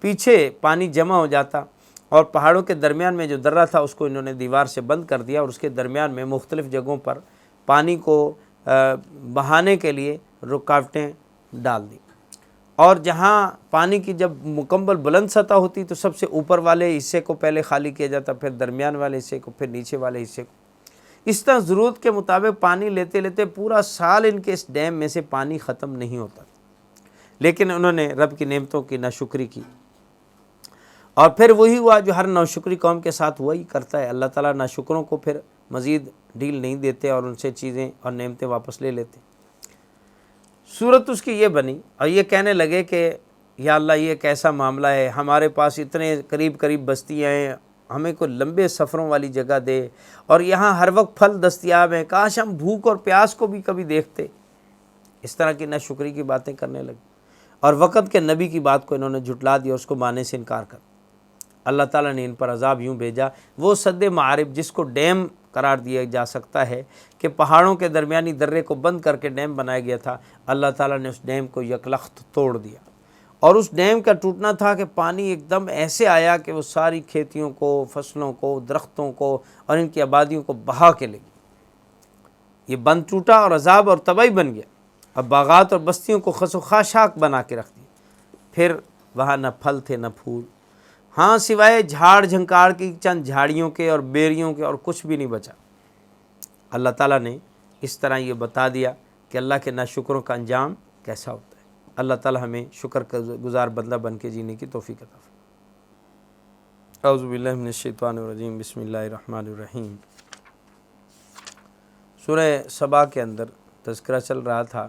پیچھے پانی جمع ہو جاتا، اور پہاڑوں کے درمیان میں جو درہ تھا اس کو انہوں نے دیوار سے بند کر دیا، اور اس کے درمیان میں مختلف جگہوں پر پانی کو بہانے کے لیے رکاوٹیں ڈال دی۔ اور جہاں پانی کی جب مکمل بلند سطح ہوتی تو سب سے اوپر والے حصے کو پہلے خالی کیا جاتا، پھر درمیان والے حصے کو، پھر نیچے والے حصے کو۔ اس طرح ضرورت کے مطابق پانی لیتے لیتے پورا سال ان کے اس ڈیم میں سے پانی ختم نہیں ہوتا، لیکن انہوں نے رب کی نعمتوں کی ناشکری کی۔ اور پھر وہی ہوا جو ہر ناشکری قوم کے ساتھ وہی کرتا ہے، اللہ تعالیٰ ناشکروں کو پھر مزید ڈیل نہیں دیتے اور ان سے چیزیں اور نعمتیں واپس لے لیتے۔ صورت اس کی یہ بنی، اور یہ کہنے لگے کہ یا اللہ یہ کیسا معاملہ ہے، ہمارے پاس اتنے قریب قریب بستیاں ہیں، ہمیں کوئی لمبے سفروں والی جگہ دے، اور یہاں ہر وقت پھل دستیاب ہیں، کاش ہم بھوک اور پیاس کو بھی کبھی دیکھتے۔ اس طرح کی ناشکری کی باتیں کرنے لگے، اور وقت کے نبی کی بات کو انہوں نے جھٹلا دیا، اس کو ماننے سے انکار کر۔ اللہ تعالیٰ نے ان پر عذاب یوں بھیجا، وہ سد معارب جس کو ڈیم قرار دیا جا سکتا ہے کہ پہاڑوں کے درمیانی درے کو بند کر کے ڈیم بنایا گیا تھا، اللہ تعالیٰ نے اس ڈیم کو یکلخت توڑ دیا، اور اس ڈیم کا ٹوٹنا تھا کہ پانی ایک دم ایسے آیا کہ وہ ساری کھیتیوں کو، فصلوں کو، درختوں کو اور ان کی آبادیوں کو بہا کے لے گیا۔ یہ بند ٹوٹا اور عذاب اور تباہی بن گیا، اور باغات اور بستیوں کو خس و خاشاک بنا کے رکھ دیا۔ پھر وہاں نہ پھل تھے نہ پھول، ہاں سوائے جھاڑ جھنکاڑ کی چند جھاڑیوں کے اور بیریوں کے، اور کچھ بھی نہیں بچا۔ اللہ تعالیٰ نے اس طرح یہ بتا دیا کہ اللہ کے ناشکروں کا انجام کیسا ہوتا ہے۔ اللہ تعالیٰ ہمیں شکر گزار بندہ بن کے جینے کی توفیق عطا فرمائے۔ اعوذ باللہ من الشیطان الرجیم، بسم اللہ الرحمن الرحیم۔ سورہ سبا کے اندر تذکرہ چل رہا تھا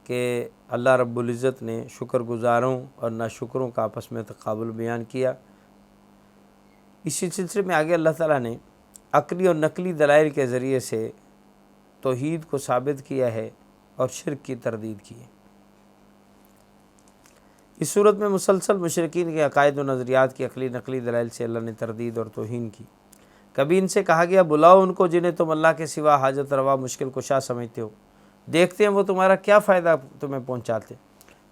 کہ اللہ رب العزت نے شکر گزاروں اور ناشکروں کا آپس میں تقابل بیان کیا۔ اسی سلسلے میں آگے اللہ تعالیٰ نے عقلی اور نقلی دلائل کے ذریعے سے توحید کو ثابت کیا ہے اور شرک کی تردید کی ہے۔ اس صورت میں مسلسل مشرکین کے عقائد و نظریات کی عقلی نقلی دلائل سے اللہ نے تردید اور توہین کی۔ کبھی ان سے کہا گیا بلاؤ ان کو جنہیں تم اللہ کے سوا حاجت روا مشکل کشا سمجھتے ہو، دیکھتے ہیں وہ تمہارا کیا فائدہ تمہیں پہنچاتے۔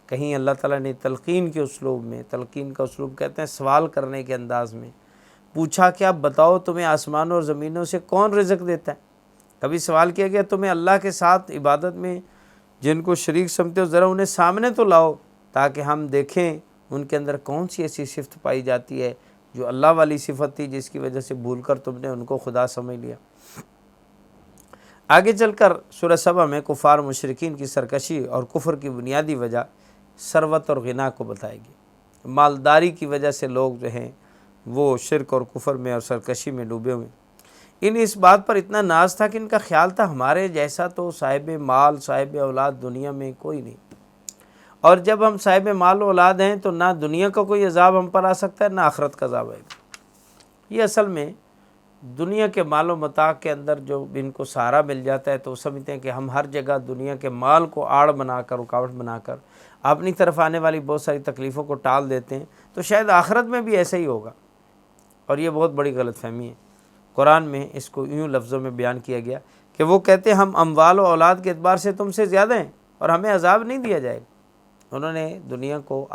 کہیں اللہ تعالیٰ نے تلقین کے اسلوب میں، تلقین کا اسلوب کہتے ہیں سوال کرنے کے انداز میں، پوچھا کہ آپ بتاؤ تمہیں آسمانوں اور زمینوں سے کون رزق دیتا ہے؟ کبھی سوال کیا گیا تمہیں اللہ کے ساتھ عبادت میں جن کو شریک سمجھتے ہو ذرا انہیں سامنے تو لاؤ تاکہ ہم دیکھیں ان کے اندر کون سی ایسی صفت پائی جاتی ہے جو اللہ والی صفت تھی جس کی وجہ سے بھول کر تم نے ان کو خدا سمجھ لیا۔ آگے چل کر سورہ سبا میں کفار مشرکین کی سرکشی اور کفر کی بنیادی وجہ ثروت اور غنا کو بتائے گی۔ مالداری کی وجہ سے لوگ جو ہیں وہ شرک اور کفر میں اور سرکشی میں ڈوبے ہوئے۔ انہیں اس بات پر اتنا ناز تھا کہ ان کا خیال تھا ہمارے جیسا تو صاحب مال صاحب اولاد دنیا میں کوئی نہیں، اور جب ہم صاحب مال و اولاد ہیں تو نہ دنیا کا کوئی عذاب ہم پر آ سکتا ہے نہ آخرت کا عذاب آئے گا۔ یہ اصل میں دنیا کے مال و متاع کے اندر جو ان کو سہارا مل جاتا ہے تو وہ سمجھتے ہیں کہ ہم ہر جگہ دنیا کے مال کو آڑ بنا کر رکاوٹ بنا کر اپنی طرف آنے والی بہت ساری تکلیفوں کو ٹال دیتے ہیں، تو شاید آخرت میں بھی ایسا ہی ہوگا، اور یہ بہت بڑی غلط فہمی ہے۔ قرآن میں اس کو یوں لفظوں میں بیان کیا گیا کہ وہ کہتے ہیں ہم اموال و اولاد کے اعتبار سے تم سے زیادہ ہیں اور ہمیں عذاب نہیں دیا جائے گا۔ انہوں نے دنیا کو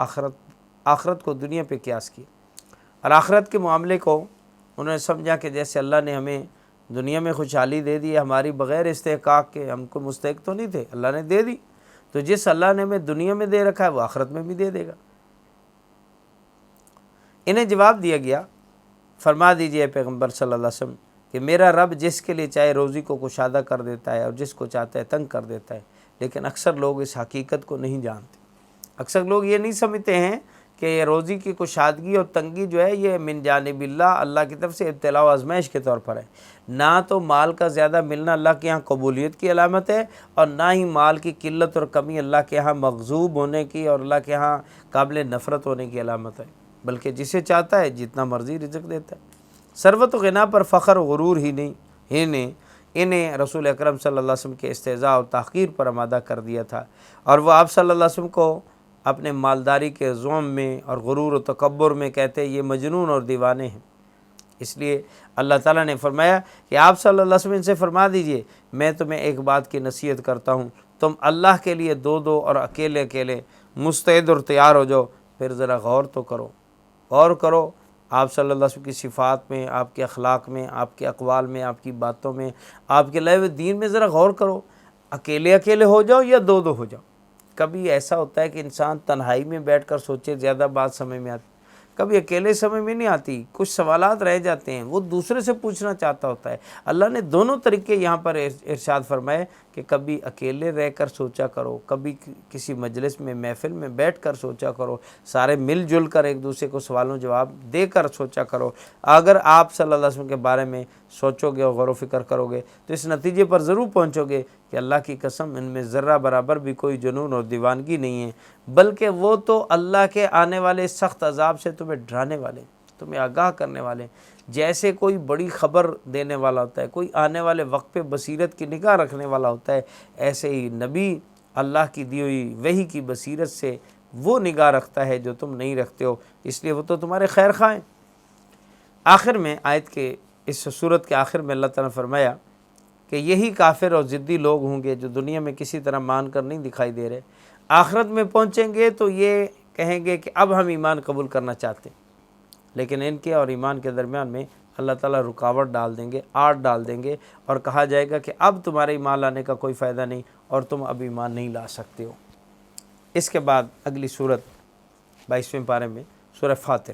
آخرت کو دنیا پہ قیاس کیا، اور آخرت کے معاملے کو انہوں نے سمجھا کہ جیسے اللہ نے ہمیں دنیا میں خوشحالی دے دی ہماری بغیر استحقاق کے، ہم کو مستحق تو نہیں تھے، اللہ نے دے دی، تو جس اللہ نے ہمیں دنیا میں دے رکھا ہے وہ آخرت میں بھی دے دے گا۔ انہیں جواب دیا گیا فرما دیجئے پیغمبر صلی اللہ علیہ وسلم کہ میرا رب جس کے لیے چاہے روزی کو کشادہ کر دیتا ہے اور جس کو چاہتا ہے تنگ کر دیتا ہے، لیکن اکثر لوگ اس حقیقت کو نہیں جانتے۔ اکثر لوگ یہ نہیں سمجھتے ہیں کہ یہ روزی کی کشادگی اور تنگی جو ہے یہ من جانب اللہ کی طرف سے ابتلاء و آزمائش کے طور پر ہے۔ نہ تو مال کا زیادہ ملنا اللہ کے ہاں قبولیت کی علامت ہے، اور نہ ہی مال کی قلت اور کمی اللہ کے ہاں مغضوب ہونے کی اور اللہ کے ہاں قابل نفرت ہونے کی علامت ہے، بلکہ جسے چاہتا ہے جتنا مرضی رزق دیتا ہے۔ ثروت و غنا پر فخر و غرور ہی نہیں انہیں رسول اکرم صلی اللہ علیہ وسلم کے استہزاء اور تحقیر پر آمادہ کر دیا تھا، اور وہ آپ صلی اللہ علیہ وسلم کو اپنے مالداری کے زوم میں اور غرور و تکبر میں کہتے یہ مجنون اور دیوانے ہیں۔ اس لیے اللہ تعالیٰ نے فرمایا کہ آپ صلی اللہ علیہ وسلم ان سے فرما دیجئے میں تمہیں ایک بات کی نصیحت کرتا ہوں، تم اللہ کے لیے دو دو اور اکیلے اکیلے مستعد اور تیار ہو جاؤ، پھر ذرا غور تو کرو، غور کرو آپ صلی اللہ علیہ وسلم کی صفات میں، آپ کے اخلاق میں، آپ کے اقوال میں، آپ کی باتوں میں، آپ کے لائے ہوئے دین میں ذرا غور کرو۔ اکیلے اکیلے ہو جاؤ یا دو دو ہو جاؤ۔ کبھی ایسا ہوتا ہے کہ انسان تنہائی میں بیٹھ کر سوچے زیادہ بات سمجھ میں آتی، کبھی اکیلے سمجھ میں نہیں آتی، کچھ سوالات رہ جاتے ہیں وہ دوسرے سے پوچھنا چاہتا ہوتا ہے۔ اللہ نے دونوں طریقے یہاں پر ارشاد فرمائے کہ کبھی اکیلے رہ کر سوچا کرو، کبھی کسی مجلس میں محفل میں بیٹھ کر سوچا کرو، سارے مل جل کر ایک دوسرے کو سوالوں جواب دے کر سوچا کرو۔ اگر آپ صلی اللہ علیہ وسلم کے بارے میں سوچو گے اور غور و فکر کرو گے تو اس نتیجے پر ضرور پہنچو گے کہ اللہ کی قسم ان میں ذرہ برابر بھی کوئی جنون اور دیوانگی نہیں ہے، بلکہ وہ تو اللہ کے آنے والے سخت عذاب سے تمہیں ڈرانے والے، تمہیں آگاہ کرنے والے، جیسے کوئی بڑی خبر دینے والا ہوتا ہے، کوئی آنے والے وقت پہ بصیرت کی نگاہ رکھنے والا ہوتا ہے، ایسے ہی نبی اللہ کی دی ہوئی وحی کی بصیرت سے وہ نگاہ رکھتا ہے جو تم نہیں رکھتے ہو، اس لیے وہ تو تمہارے خیر خواہ ہیں۔ آخر میں آیت کے اس صورت کے آخر میں اللہ تعالیٰ نے فرمایا کہ یہی کافر اور ضدی لوگ ہوں گے جو دنیا میں کسی طرح مان کر نہیں دکھائی دے رہے، آخرت میں پہنچیں گے تو یہ کہیں گے کہ اب ہم ایمان قبول کرنا چاہتے ہیں، لیکن ان کے اور ایمان کے درمیان میں اللہ تعالیٰ رکاوٹ ڈال دیں گے، آڑ ڈال دیں گے، اور کہا جائے گا کہ اب تمہارے ایمان لانے کا کوئی فائدہ نہیں اور تم اب ایمان نہیں لا سکتے ہو۔ اس کے بعد اگلی صورت 22ویں پارے میں سورہ فاطر۔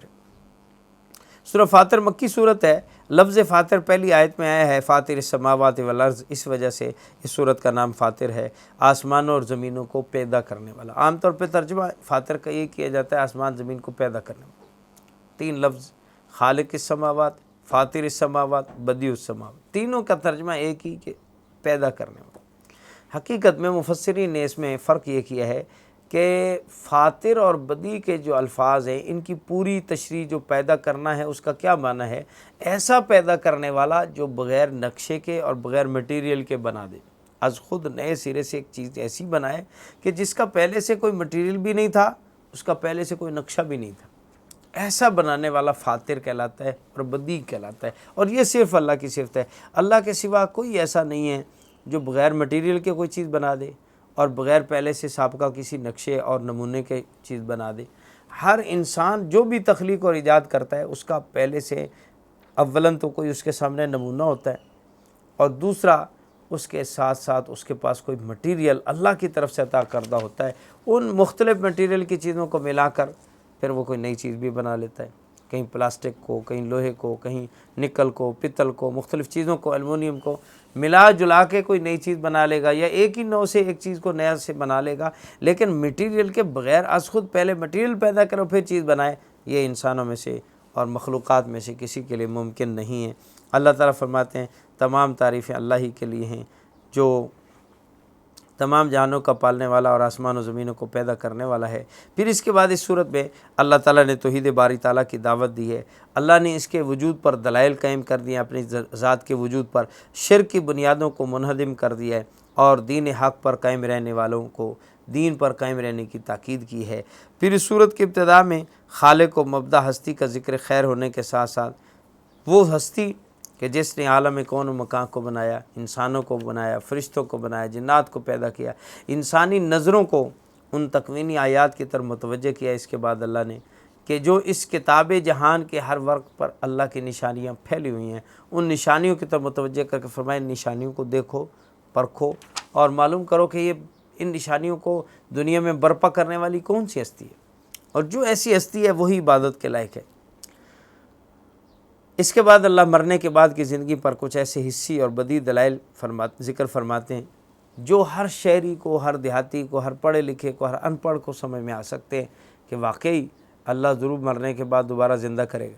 سورہ فاطر مکی صورت ہے۔ لفظ فاطر پہلی آیت میں آیا ہے فاطر السماوات والارض، اس وجہ سے اس صورت کا نام فاطر ہے، آسمانوں اور زمینوں کو پیدا کرنے والا۔ عام طور پہ ترجمہ فاطر کا یہ کیا جاتا ہے آسمان زمین کو پیدا کرنے والا۔ تین لفظ خالق السماوات، فاطر السماوات، بدیع السماوات، تینوں کا ترجمہ ایک ہی کہ پیدا کرنے والا۔ حقیقت میں مفسرین نے اس میں فرق یہ کیا ہے کہ فاطر اور بدیع کے جو الفاظ ہیں ان کی پوری تشریح جو پیدا کرنا ہے اس کا کیا معنی ہے، ایسا پیدا کرنے والا جو بغیر نقشے کے اور بغیر مٹیریل کے بنا دے، از خود نئے سرے سے ایک چیز ایسی بنائے کہ جس کا پہلے سے کوئی مٹیریل بھی نہیں تھا، اس کا پہلے سے کوئی نقشہ بھی نہیں تھا، ایسا بنانے والا فاتر کہلاتا ہے اور بدیع کہلاتا ہے، اور یہ صرف اللہ کی صفت ہے۔ اللہ کے سوا کوئی ایسا نہیں ہے جو بغیر مٹیریل کے کوئی چیز بنا دے اور بغیر پہلے سے سابقہ کسی نقشے اور نمونے کے چیز بنا دے۔ ہر انسان جو بھی تخلیق اور ایجاد کرتا ہے اس کا پہلے سے اولاً تو کوئی اس کے سامنے نمونہ ہوتا ہے، اور دوسرا اس کے ساتھ ساتھ اس کے پاس کوئی مٹیریل اللہ کی طرف سے عطا کردہ ہوتا ہے۔ ان مختلف مٹیریل کی چیزوں کو ملا کر پھر وہ کوئی نئی چیز بھی بنا لیتا ہے، کہیں پلاسٹک کو، کہیں لوہے کو، کہیں نکل کو، پتل کو، مختلف چیزوں کو، ایلومینیم کو ملا جلا کے کوئی نئی چیز بنا لے گا، یا ایک ہی نوع سے ایک چیز کو نیا سے بنا لے گا، لیکن مٹیریل کے بغیر از خود پہلے مٹیریل پیدا کرو پھر چیز بنائے، یہ انسانوں میں سے اور مخلوقات میں سے کسی کے لیے ممکن نہیں ہے۔ اللہ تعالیٰ فرماتے ہیں تمام تعریفیں اللہ ہی کے لیے ہیں جو تمام جہانوں کا پالنے والا اور آسمان و زمینوں کو پیدا کرنے والا ہے۔ پھر اس کے بعد اس صورت میں اللہ تعالیٰ نے توحید باری تعالیٰ کی دعوت دی ہے۔ اللہ نے اس کے وجود پر دلائل قائم کر دیے، اپنی ذات کے وجود پر شرک کی بنیادوں کو منہدم کر دیا ہے، اور دین حق پر قائم رہنے والوں کو دین پر قائم رہنے کی تاکید کی ہے۔ پھر اس صورت کی ابتدا میں خالق و مبدع ہستی کا ذکر خیر ہونے کے ساتھ ساتھ وہ ہستی کہ جس نے عالم کون و مکان کو بنایا، انسانوں کو بنایا، فرشتوں کو بنایا، جنات کو پیدا کیا، انسانی نظروں کو ان تکوینی آیات کی طرف متوجہ کیا۔ اس کے بعد اللہ نے کہ جو اس کتاب جہان کے ہر ورق پر اللہ کی نشانیاں پھیلی ہوئی ہیں، ان نشانیوں کی طرف متوجہ کر کے فرمایا ان نشانیوں کو دیکھو، پرکھو اور معلوم کرو کہ یہ ان نشانیوں کو دنیا میں برپا کرنے والی کون سی ہستی ہے، اور جو ایسی ہستی ہے وہی عبادت کے لائق ہے۔ اس کے بعد اللہ مرنے کے بعد کی زندگی پر کچھ ایسے حسی اور بدیع دلائل ذکر فرماتے ہیں جو ہر شہری کو، ہر دیہاتی کو، ہر پڑھے لکھے کو، ہر ان پڑھ کو سمجھ میں آ سکتے ہیں کہ واقعی اللہ ضرور مرنے کے بعد دوبارہ زندہ کرے گا۔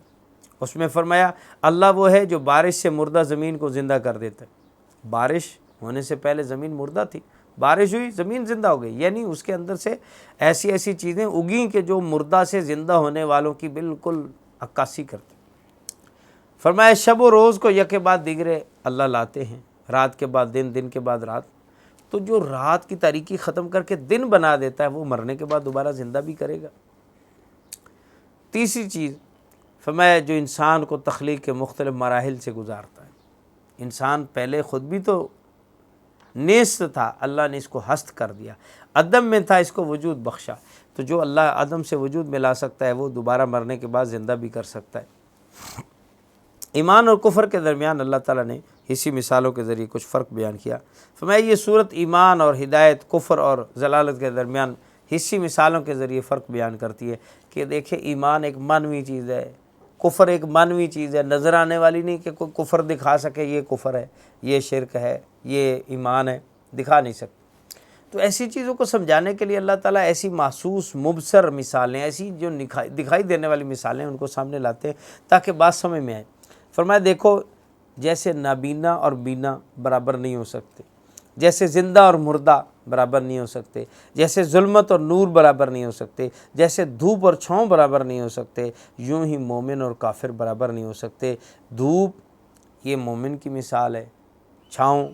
اس میں فرمایا اللہ وہ ہے جو بارش سے مردہ زمین کو زندہ کر دیتا ہے۔ بارش ہونے سے پہلے زمین مردہ تھی، بارش ہوئی زمین زندہ ہو گئی، یعنی اس کے اندر سے ایسی ایسی چیزیں اگیں کہ جو مردہ سے زندہ ہونے والوں کی بالکل عکاسی کرتی۔ فرمایا شب و روز کو یکے بعد دیگرے اللہ لاتے ہیں، رات کے بعد دن، دن کے بعد رات، تو جو رات کی تاریکی ختم کر کے دن بنا دیتا ہے وہ مرنے کے بعد دوبارہ زندہ بھی کرے گا۔ تیسری چیز فرمایا جو انسان کو تخلیق کے مختلف مراحل سے گزارتا ہے۔ انسان پہلے خود بھی تو نیست تھا، اللہ نے اس کو ہست کر دیا، عدم میں تھا، اس کو وجود بخشا، تو جو اللہ عدم سے وجود میں لا سکتا ہے وہ دوبارہ مرنے کے بعد زندہ بھی کر سکتا ہے۔ ایمان اور کفر کے درمیان اللہ تعالیٰ نے اسی مثالوں کے ذریعے کچھ فرق بیان کیا۔ فرمایا یہ صورت ایمان اور ہدایت، کفر اور ضلالت کے درمیان حصی مثالوں کے ذریعے فرق بیان کرتی ہے کہ دیکھیں ایمان ایک معنوی چیز ہے، کفر ایک معنوی چیز ہے، نظر آنے والی نہیں کہ کوئی کفر دکھا سکے یہ کفر ہے، یہ شرک ہے، یہ ایمان ہے، دکھا نہیں سکتے۔ تو ایسی چیزوں کو سمجھانے کے لیے اللہ تعالیٰ ایسی محسوس مبصر مثالیں، ایسی جو دکھائی دینے والی مثالیں ان کو سامنے لاتے ہیں تاکہ بات سمجھ میں آئے۔ فرمایا دیکھو جیسے نابینا اور بینا برابر نہیں ہو سکتے، جیسے زندہ اور مردہ برابر نہیں ہو سکتے، جیسے ظلمت اور نور برابر نہیں ہو سکتے، جیسے دھوپ اور چھاؤں برابر نہیں ہو سکتے، یوں ہی مومن اور کافر برابر نہیں ہو سکتے۔ دھوپ یہ مومن کی مثال ہے، چھاؤں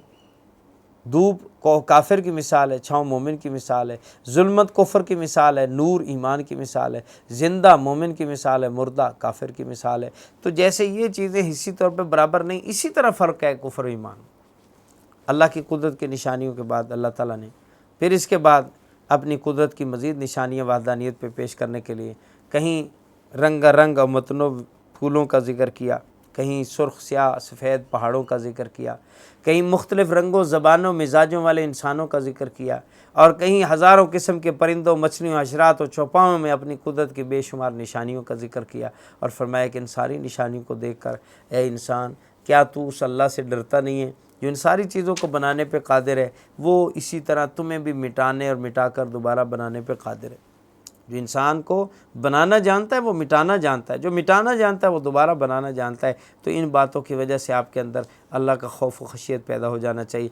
دھوپ کو کافر کی مثال ہے، چھاؤں مومن کی مثال ہے، ظلمت کفر کی مثال ہے، نور ایمان کی مثال ہے، زندہ مومن کی مثال ہے، مردہ کافر کی مثال ہے۔ تو جیسے یہ چیزیں حصی طور پہ برابر نہیں، اسی طرح فرق ہے کفر و ایمان۔ اللہ کی قدرت کی نشانیوں کے بعد اللہ تعالیٰ نے پھر اس کے بعد اپنی قدرت کی مزید نشانیاں وحدانیت پہ پیش کرنے کے لیے کہیں رنگا رنگ اور متنوع پھولوں کا ذکر کیا، کہیں سرخ سیاہ سفید پہاڑوں کا ذکر کیا، کہیں مختلف رنگوں زبانوں مزاجوں والے انسانوں کا ذکر کیا، اور کہیں ہزاروں قسم کے پرندوں مچھلیوں حشرات اور چوپاؤں میں اپنی قدرت کی بے شمار نشانیوں کا ذکر کیا، اور فرمایا کہ ان ساری نشانیوں کو دیکھ کر اے انسان کیا تو اس اللہ سے ڈرتا نہیں ہے جو ان ساری چیزوں کو بنانے پہ قادر ہے، وہ اسی طرح تمہیں بھی مٹانے اور مٹا کر دوبارہ بنانے پہ قادر ہے۔ جو انسان کو بنانا جانتا ہے وہ مٹانا جانتا ہے، جو مٹانا جانتا ہے وہ دوبارہ بنانا جانتا ہے۔ تو ان باتوں کی وجہ سے آپ کے اندر اللہ کا خوف و خشیت پیدا ہو جانا چاہیے۔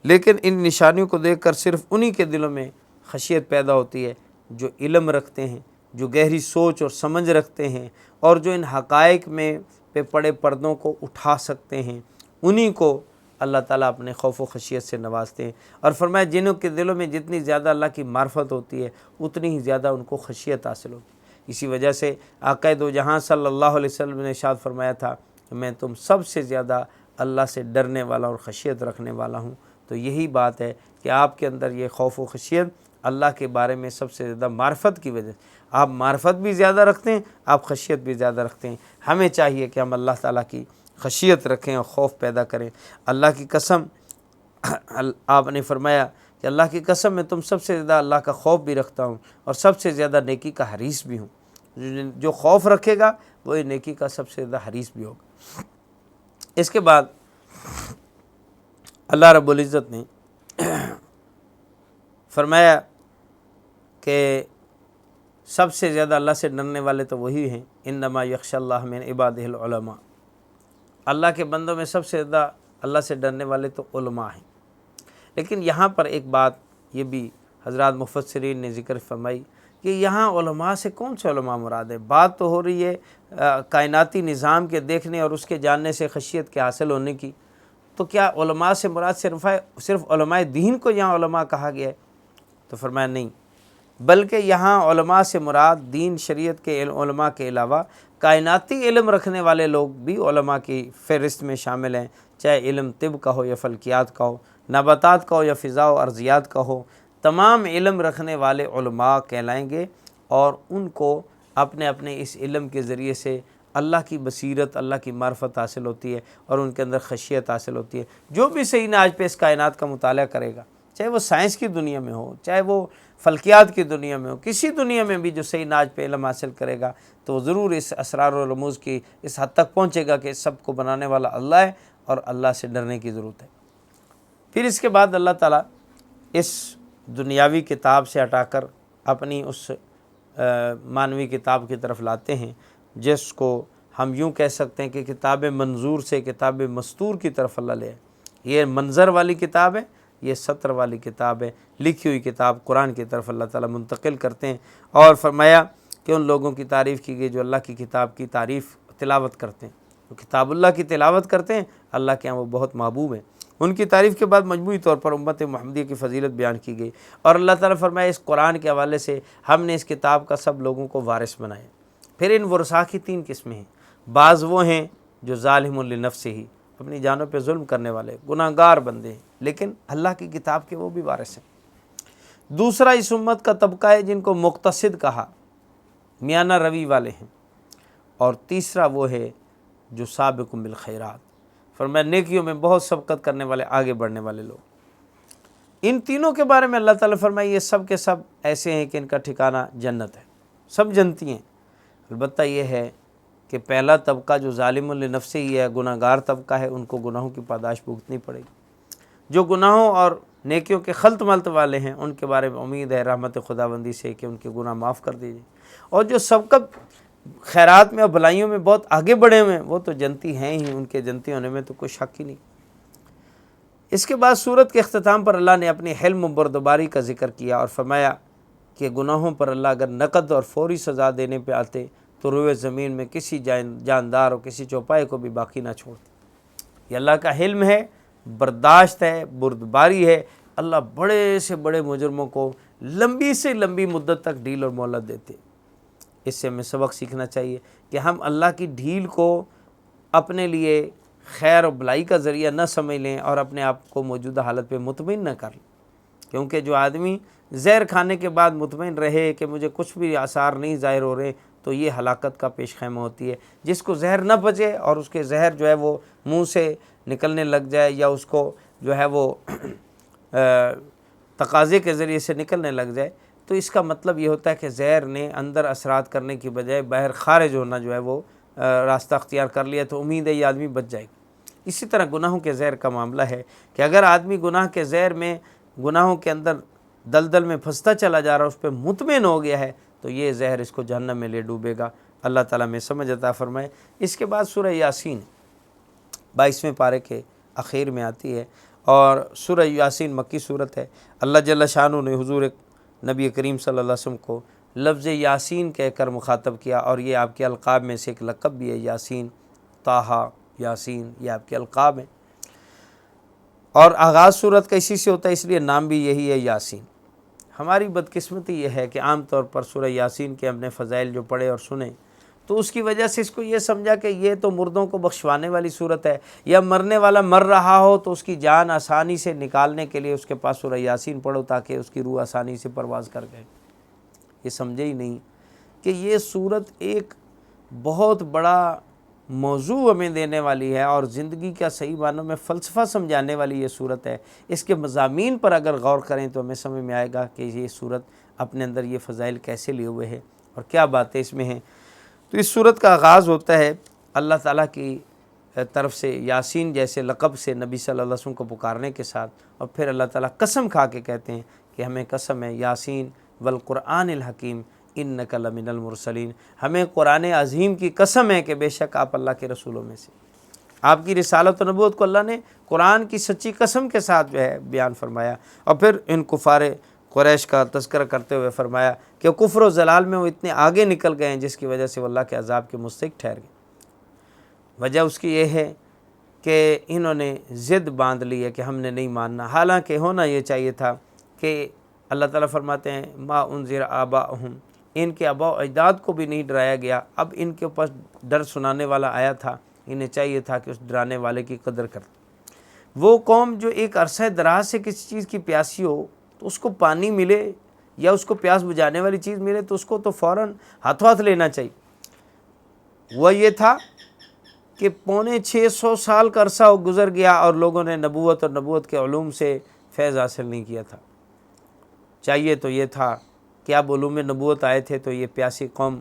لیکن ان نشانیوں کو دیکھ کر صرف انہی کے دلوں میں خشیت پیدا ہوتی ہے جو علم رکھتے ہیں، جو گہری سوچ اور سمجھ رکھتے ہیں، اور جو ان حقائق میں پہ پڑے پردوں کو اٹھا سکتے ہیں، انہی کو اللہ تعالیٰ اپنے خوف و خشیت سے نوازتے ہیں۔ اور فرمایا جنہوں کے دلوں میں جتنی زیادہ اللہ کی معرفت ہوتی ہے اتنی ہی زیادہ ان کو خشیت حاصل ہوتی اسی وجہ سے آقا دو جہاں صلی اللہ علیہ وسلم نے ارشاد فرمایا تھا کہ میں تم سب سے زیادہ اللہ سے ڈرنے والا اور خشیت رکھنے والا ہوں۔ تو یہی بات ہے کہ آپ کے اندر یہ خوف و خشیت اللہ کے بارے میں سب سے زیادہ معرفت کی وجہ سے، آپ معرفت بھی زیادہ رکھتے ہیں، آپ خشیت بھی زیادہ رکھتے ہیں۔ ہمیں چاہیے کہ ہم اللہ تعالیٰ کی خشیت رکھیں اور خوف پیدا کریں۔ اللہ کی قسم، آپ نے فرمایا کہ اللہ کی قسم میں تم سب سے زیادہ اللہ کا خوف بھی رکھتا ہوں اور سب سے زیادہ نیکی کا حریص بھی ہوں۔ جو خوف رکھے گا وہ نیکی کا سب سے زیادہ حریص بھی ہوگا۔ اس کے بعد اللہ رب العزت نے فرمایا کہ سب سے زیادہ اللہ سے ڈرنے والے تو وہی ہیں، انما یخشی اللہ من عبادہ العلماء۔ اللہ کے بندوں میں سب سے زیادہ اللہ سے ڈرنے والے تو علماء ہیں۔ لیکن یہاں پر ایک بات یہ بھی حضرات مفسرین نے ذکر فرمائی کہ یہاں علماء سے کون سے علماء مراد ہے؟ بات تو ہو رہی ہے کائناتی نظام کے دیکھنے اور اس کے جاننے سے خشیت کے حاصل ہونے کی، تو کیا علماء سے مراد صرف علماء دین کو یہاں علماء کہا گیا ہے؟ تو فرمایا نہیں، بلکہ یہاں علماء سے مراد دین شریعت کے علماء کے علاوہ کائناتی علم رکھنے والے لوگ بھی علماء کی فہرست میں شامل ہیں، چاہے علم طب کا ہو یا فلکیات کا ہو، نباتات کا ہو یا فضا و ارضیات کا ہو، تمام علم رکھنے والے علماء کہلائیں گے، اور ان کو اپنے اپنے اس علم کے ذریعے سے اللہ کی بصیرت، اللہ کی معرفت حاصل ہوتی ہے اور ان کے اندر خشیت حاصل ہوتی ہے۔ جو بھی صحیح آج پہ اس کائنات کا مطالعہ کرے گا، چاہے وہ سائنس کی دنیا میں ہو، چاہے وہ فلکیات کی دنیا میں ہو، کسی دنیا میں بھی جو صحیح ناج پہ علم حاصل کرے گا تو وہ ضرور اس اسرار و رموز کی اس حد تک پہنچے گا کہ اس سب کو بنانے والا اللہ ہے اور اللہ سے ڈرنے کی ضرورت ہے۔ پھر اس کے بعد اللہ تعالیٰ اس دنیاوی کتاب سے ہٹا کر اپنی اس مانوی کتاب کی طرف لاتے ہیں، جس کو ہم یوں کہہ سکتے ہیں کہ کتاب منظور سے کتاب مستور کی طرف اللہ لے۔ یہ منظر والی کتاب ہے، یہ سطر والی کتاب ہے، لکھی ہوئی کتاب قرآن کی طرف اللہ تعالیٰ منتقل کرتے ہیں، اور فرمایا کہ ان لوگوں کی تعریف کی گئی جو اللہ کی کتاب کی تعریف تلاوت کرتے ہیں، جو کتاب اللہ کی تلاوت کرتے ہیں، اللہ کے ہاں وہ بہت محبوب ہیں۔ ان کی تعریف کے بعد مجموعی طور پر امت محمدیہ کی فضیلت بیان کی گئی، اور اللہ تعالیٰ فرمایا اس قرآن کے حوالے سے ہم نے اس کتاب کا سب لوگوں کو وارث بنایا۔ پھر ان ورثاء کی 3 قسمیں ہیں۔ بعض وہ ہیں جو ظالم لنفسہ ہی، اپنی جانوں پہ ظلم کرنے والے گناہ گار بندے ہیں، لیکن اللہ کی کتاب کے وہ بھی وارث ہیں۔ دوسرا اس امت کا طبقہ ہے جن کو مقتصد کہا، میانہ روی والے ہیں، اور تیسرا وہ ہے جو سابق بالخیرات، فرمایا نیکیوں میں بہت سبقت کرنے والے، آگے بڑھنے والے لوگ۔ ان تینوں کے بارے میں اللہ تعالیٰ فرمایا یہ سب کے سب ایسے ہیں کہ ان کا ٹھکانہ جنت ہے، سب جنتی ہیں۔ البتہ یہ ہے کہ پہلا طبقہ جو ظالم لنفسہ ہی ہے، گناہ گار طبقہ ہے، ان کو گناہوں کی پاداش بھگتنی پڑے گی۔ جو گناہوں اور نیکیوں کے خلط ملط والے ہیں ان کے بارے میں امید ہے رحمت خداوندی سے کہ ان کے گناہ معاف کر دیجیے، اور جو سبقت خیرات میں اور بھلائیوں میں بہت آگے بڑھے ہوئے ہیں وہ تو جنتی ہیں ہی، ان کے جنتی ہونے میں تو کوئی شک ہی نہیں۔ اس کے بعد سورت کے اختتام پر اللہ نے اپنی حلم و بردباری کا ذکر کیا اور فرمایا کہ گناہوں پر اللہ اگر نقد اور فوری سزا دینے پہ آتے تو روئے زمین میں کسی جاندار اور کسی چوپائے کو بھی باقی نہ چھوڑتے۔ یہ اللہ کا حلم ہے، برداشت ہے، بردباری ہے۔ اللہ بڑے سے بڑے مجرموں کو لمبی سے لمبی مدت تک ڈھیل اور مہلت دیتے۔ اس سے ہمیں سبق سیکھنا چاہیے کہ ہم اللہ کی ڈھیل کو اپنے لیے خیر و بلائی کا ذریعہ نہ سمجھ لیں اور اپنے آپ کو موجودہ حالت پہ مطمئن نہ کر لیں، کیونکہ جو آدمی زہر کھانے کے بعد مطمئن رہے کہ مجھے کچھ بھی آثار نہیں ظاہر ہو رہے تو یہ ہلاکت کا پیش خیمہ ہوتی ہے۔ جس کو زہر نہ بچے اور اس کے زہر جو ہے وہ منہ سے نکلنے لگ جائے یا اس کو جو ہے وہ تقاضے کے ذریعے سے نکلنے لگ جائے تو اس کا مطلب یہ ہوتا ہے کہ زہر نے اندر اثرات کرنے کی بجائے باہر خارج ہونا جو ہے وہ راستہ اختیار کر لیا، تو امید ہے یہ آدمی بچ جائے گا۔ اسی طرح گناہوں کے زہر کا معاملہ ہے کہ اگر آدمی گناہ کے زہر میں، گناہوں کے اندر دلدل میں پھنستا چلا جا رہا ہے، اس پہ مطمئن ہو گیا ہے تو یہ زہر اس کو جہنم میں لے ڈوبے گا۔ اللہ تعالیٰ میں سمجھ عطا فرمائے۔ اس کے بعد سورہ یاسین 22ویں پارے کے اخیر میں آتی ہے، اور سورہ یاسین مکی صورت ہے۔ اللہ جل شانہ نے حضور نبی کریم صلی اللہ علیہ وسلم کو لفظ یاسین کہہ کر مخاطب کیا، اور یہ آپ کے القاب میں سے ایک لقب بھی ہے، یاسین، طٰہٰ، یاسین، یہ آپ کے القاب ہیں، اور آغاز صورت کا اسی سے ہوتا ہے، اس لیے نام بھی یہی ہے یاسین۔ ہماری بدقسمتی یہ ہے کہ عام طور پر سورہ یاسین کے ہم نے فضائل جو پڑھے اور سنے تو اس کی وجہ سے اس کو یہ سمجھا کہ یہ تو مردوں کو بخشوانے والی صورت ہے، یا مرنے والا مر رہا ہو تو اس کی جان آسانی سے نکالنے کے لیے اس کے پاس سورہ یاسین پڑھو تاکہ اس کی روح آسانی سے پرواز کر جائے۔ یہ سمجھے ہی نہیں کہ یہ صورت ایک بہت بڑا موضوع ہمیں دینے والی ہے اور زندگی کا صحیح معنوں میں فلسفہ سمجھانے والی یہ صورت ہے۔ اس کے مضامین پر اگر غور کریں تو ہمیں سمجھ میں آئے گا کہ یہ صورت اپنے اندر یہ فضائل کیسے لیے ہوئے ہے اور کیا باتیں اس میں ہیں۔ تو اس صورت کا آغاز ہوتا ہے اللہ تعالیٰ کی طرف سے یاسین جیسے لقب سے نبی صلی اللہ علیہ وسلم کو پکارنے کے ساتھ، اور پھر اللہ تعالیٰ قسم کھا کے کہتے ہیں کہ ہمیں قسم ہے یاسین والقرآن الحکیم انک لمن المرسلین، ہمیں قرآن عظیم کی قسم ہے کہ بے شک آپ اللہ کے رسولوں میں سے۔ آپ کی رسالت و نبوت کو اللہ نے قرآن کی سچی قسم کے ساتھ جو ہے بیان فرمایا، اور پھر ان کفار قریش کا تذکرہ کرتے ہوئے فرمایا کہ کفر و ضلال میں وہ اتنے آگے نکل گئے ہیں جس کی وجہ سے وہ اللہ کے عذاب کے مستحق ٹھہر گئے۔ وجہ اس کی یہ ہے کہ انہوں نے ضد باندھ لی ہے کہ ہم نے نہیں ماننا، حالانکہ ہونا یہ چاہیے تھا کہ اللہ تعالیٰ فرماتے ہیں ما انذر آباؤہم، ان کے آباء و اجداد کو بھی نہیں ڈرایا گیا، اب ان کے اوپر ڈر سنانے والا آیا تھا، انہیں چاہیے تھا کہ اس ڈرانے والے کی قدر کریں۔ وہ قوم جو ایک عرصہ دراز سے کسی چیز کی پیاسی ہو تو اس کو پانی ملے یا اس کو پیاس بجھانے والی چیز ملے تو اس کو تو فوراً ہاتھوں ہاتھ لینا چاہیے۔ وہ یہ تھا کہ 650 سال کا عرصہ گزر گیا اور لوگوں نے نبوت اور نبوت کے علوم سے فیض حاصل نہیں کیا تھا۔ چاہیے تو یہ تھا کہ اب علوم نبوت آئے تھے تو یہ پیاسی قوم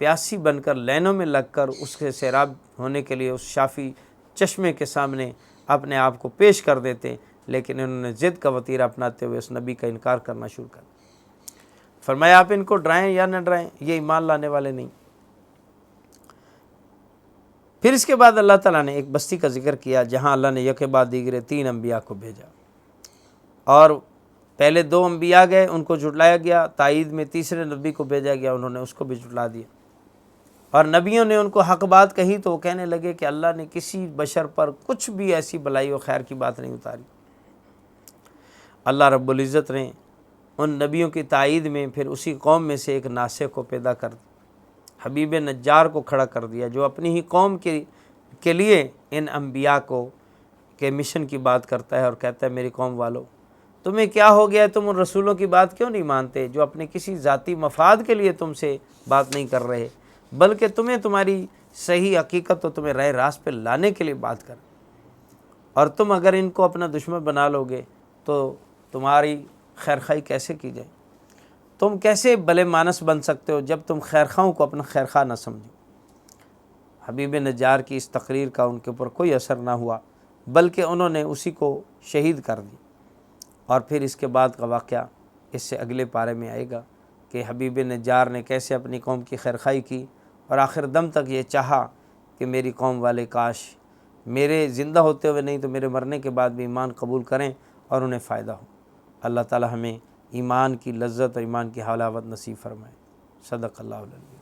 پیاسی بن کر لینوں میں لگ کر اس کے سیراب ہونے کے لیے اس شافی چشمے کے سامنے اپنے آپ کو پیش کر دیتے، لیکن انہوں نے ضد کا وتیرہ اپناتے ہوئے اس نبی کا انکار کرنا شروع کر دیا۔ فرمایا آپ ان کو ڈرائیں یا نہ ڈرائیں، یہ ایمان لانے والے نہیں۔ پھر اس کے بعد اللہ تعالیٰ نے ایک بستی کا ذکر کیا جہاں اللہ نے یکے بعد دیگرے 3 انبیاء کو بھیجا، اور پہلے 2 انبیاء گئے، ان کو جھٹلایا گیا، تائید میں تیسرے نبی کو بھیجا گیا، انہوں نے اس کو بھی جھٹلا دیا، اور نبیوں نے ان کو حق بات کہی تو وہ کہنے لگے کہ اللہ نے کسی بشر پر کچھ بھی ایسی بلائی و خیر کی بات نہیں اتاری۔ اللہ رب العزت نے ان نبیوں کی تائید میں پھر اسی قوم میں سے ایک ناسخ کو پیدا کر دیا، حبیب نجار کو کھڑا کر دیا، جو اپنی ہی قوم کے لیے ان انبیاء کو کے مشن کی بات کرتا ہے اور کہتا ہے میری قوم والو تمہیں کیا ہو گیا ہے، تم ان رسولوں کی بات کیوں نہیں مانتے جو اپنے کسی ذاتی مفاد کے لیے تم سے بات نہیں کر رہے، بلکہ تمہیں تمہاری صحیح حقیقت تو تمہیں راہ راست پہ لانے کے لیے بات کر، اور تم اگر ان کو اپنا دشمن بنا لو گے تو تمہاری خیرخواہی کیسے کی جائے؟ تم کیسے بھلے مانس بن سکتے ہو جب تم خیرخواہوں کو اپنا خیرخواہ نہ سمجھو؟ حبیب نجار کی اس تقریر کا ان کے اوپر کوئی اثر نہ ہوا، بلکہ انہوں نے اسی کو شہید کر دی۔ اور پھر اس کے بعد کا واقعہ اس سے اگلے پارے میں آئے گا کہ حبیب نجار نے کیسے اپنی قوم کی خیرخواہی کی اور آخر دم تک یہ چاہا کہ میری قوم والے کاش میرے زندہ ہوتے ہوئے نہیں تو میرے مرنے کے بعد بھی ایمان قبول کریں اور انہیں فائدہ ہو۔ اللہ تعالی ہمیں ایمان کی لذت اور ایمان کی حلاوت نصیب فرمائے۔ صدق اللہ العظیم۔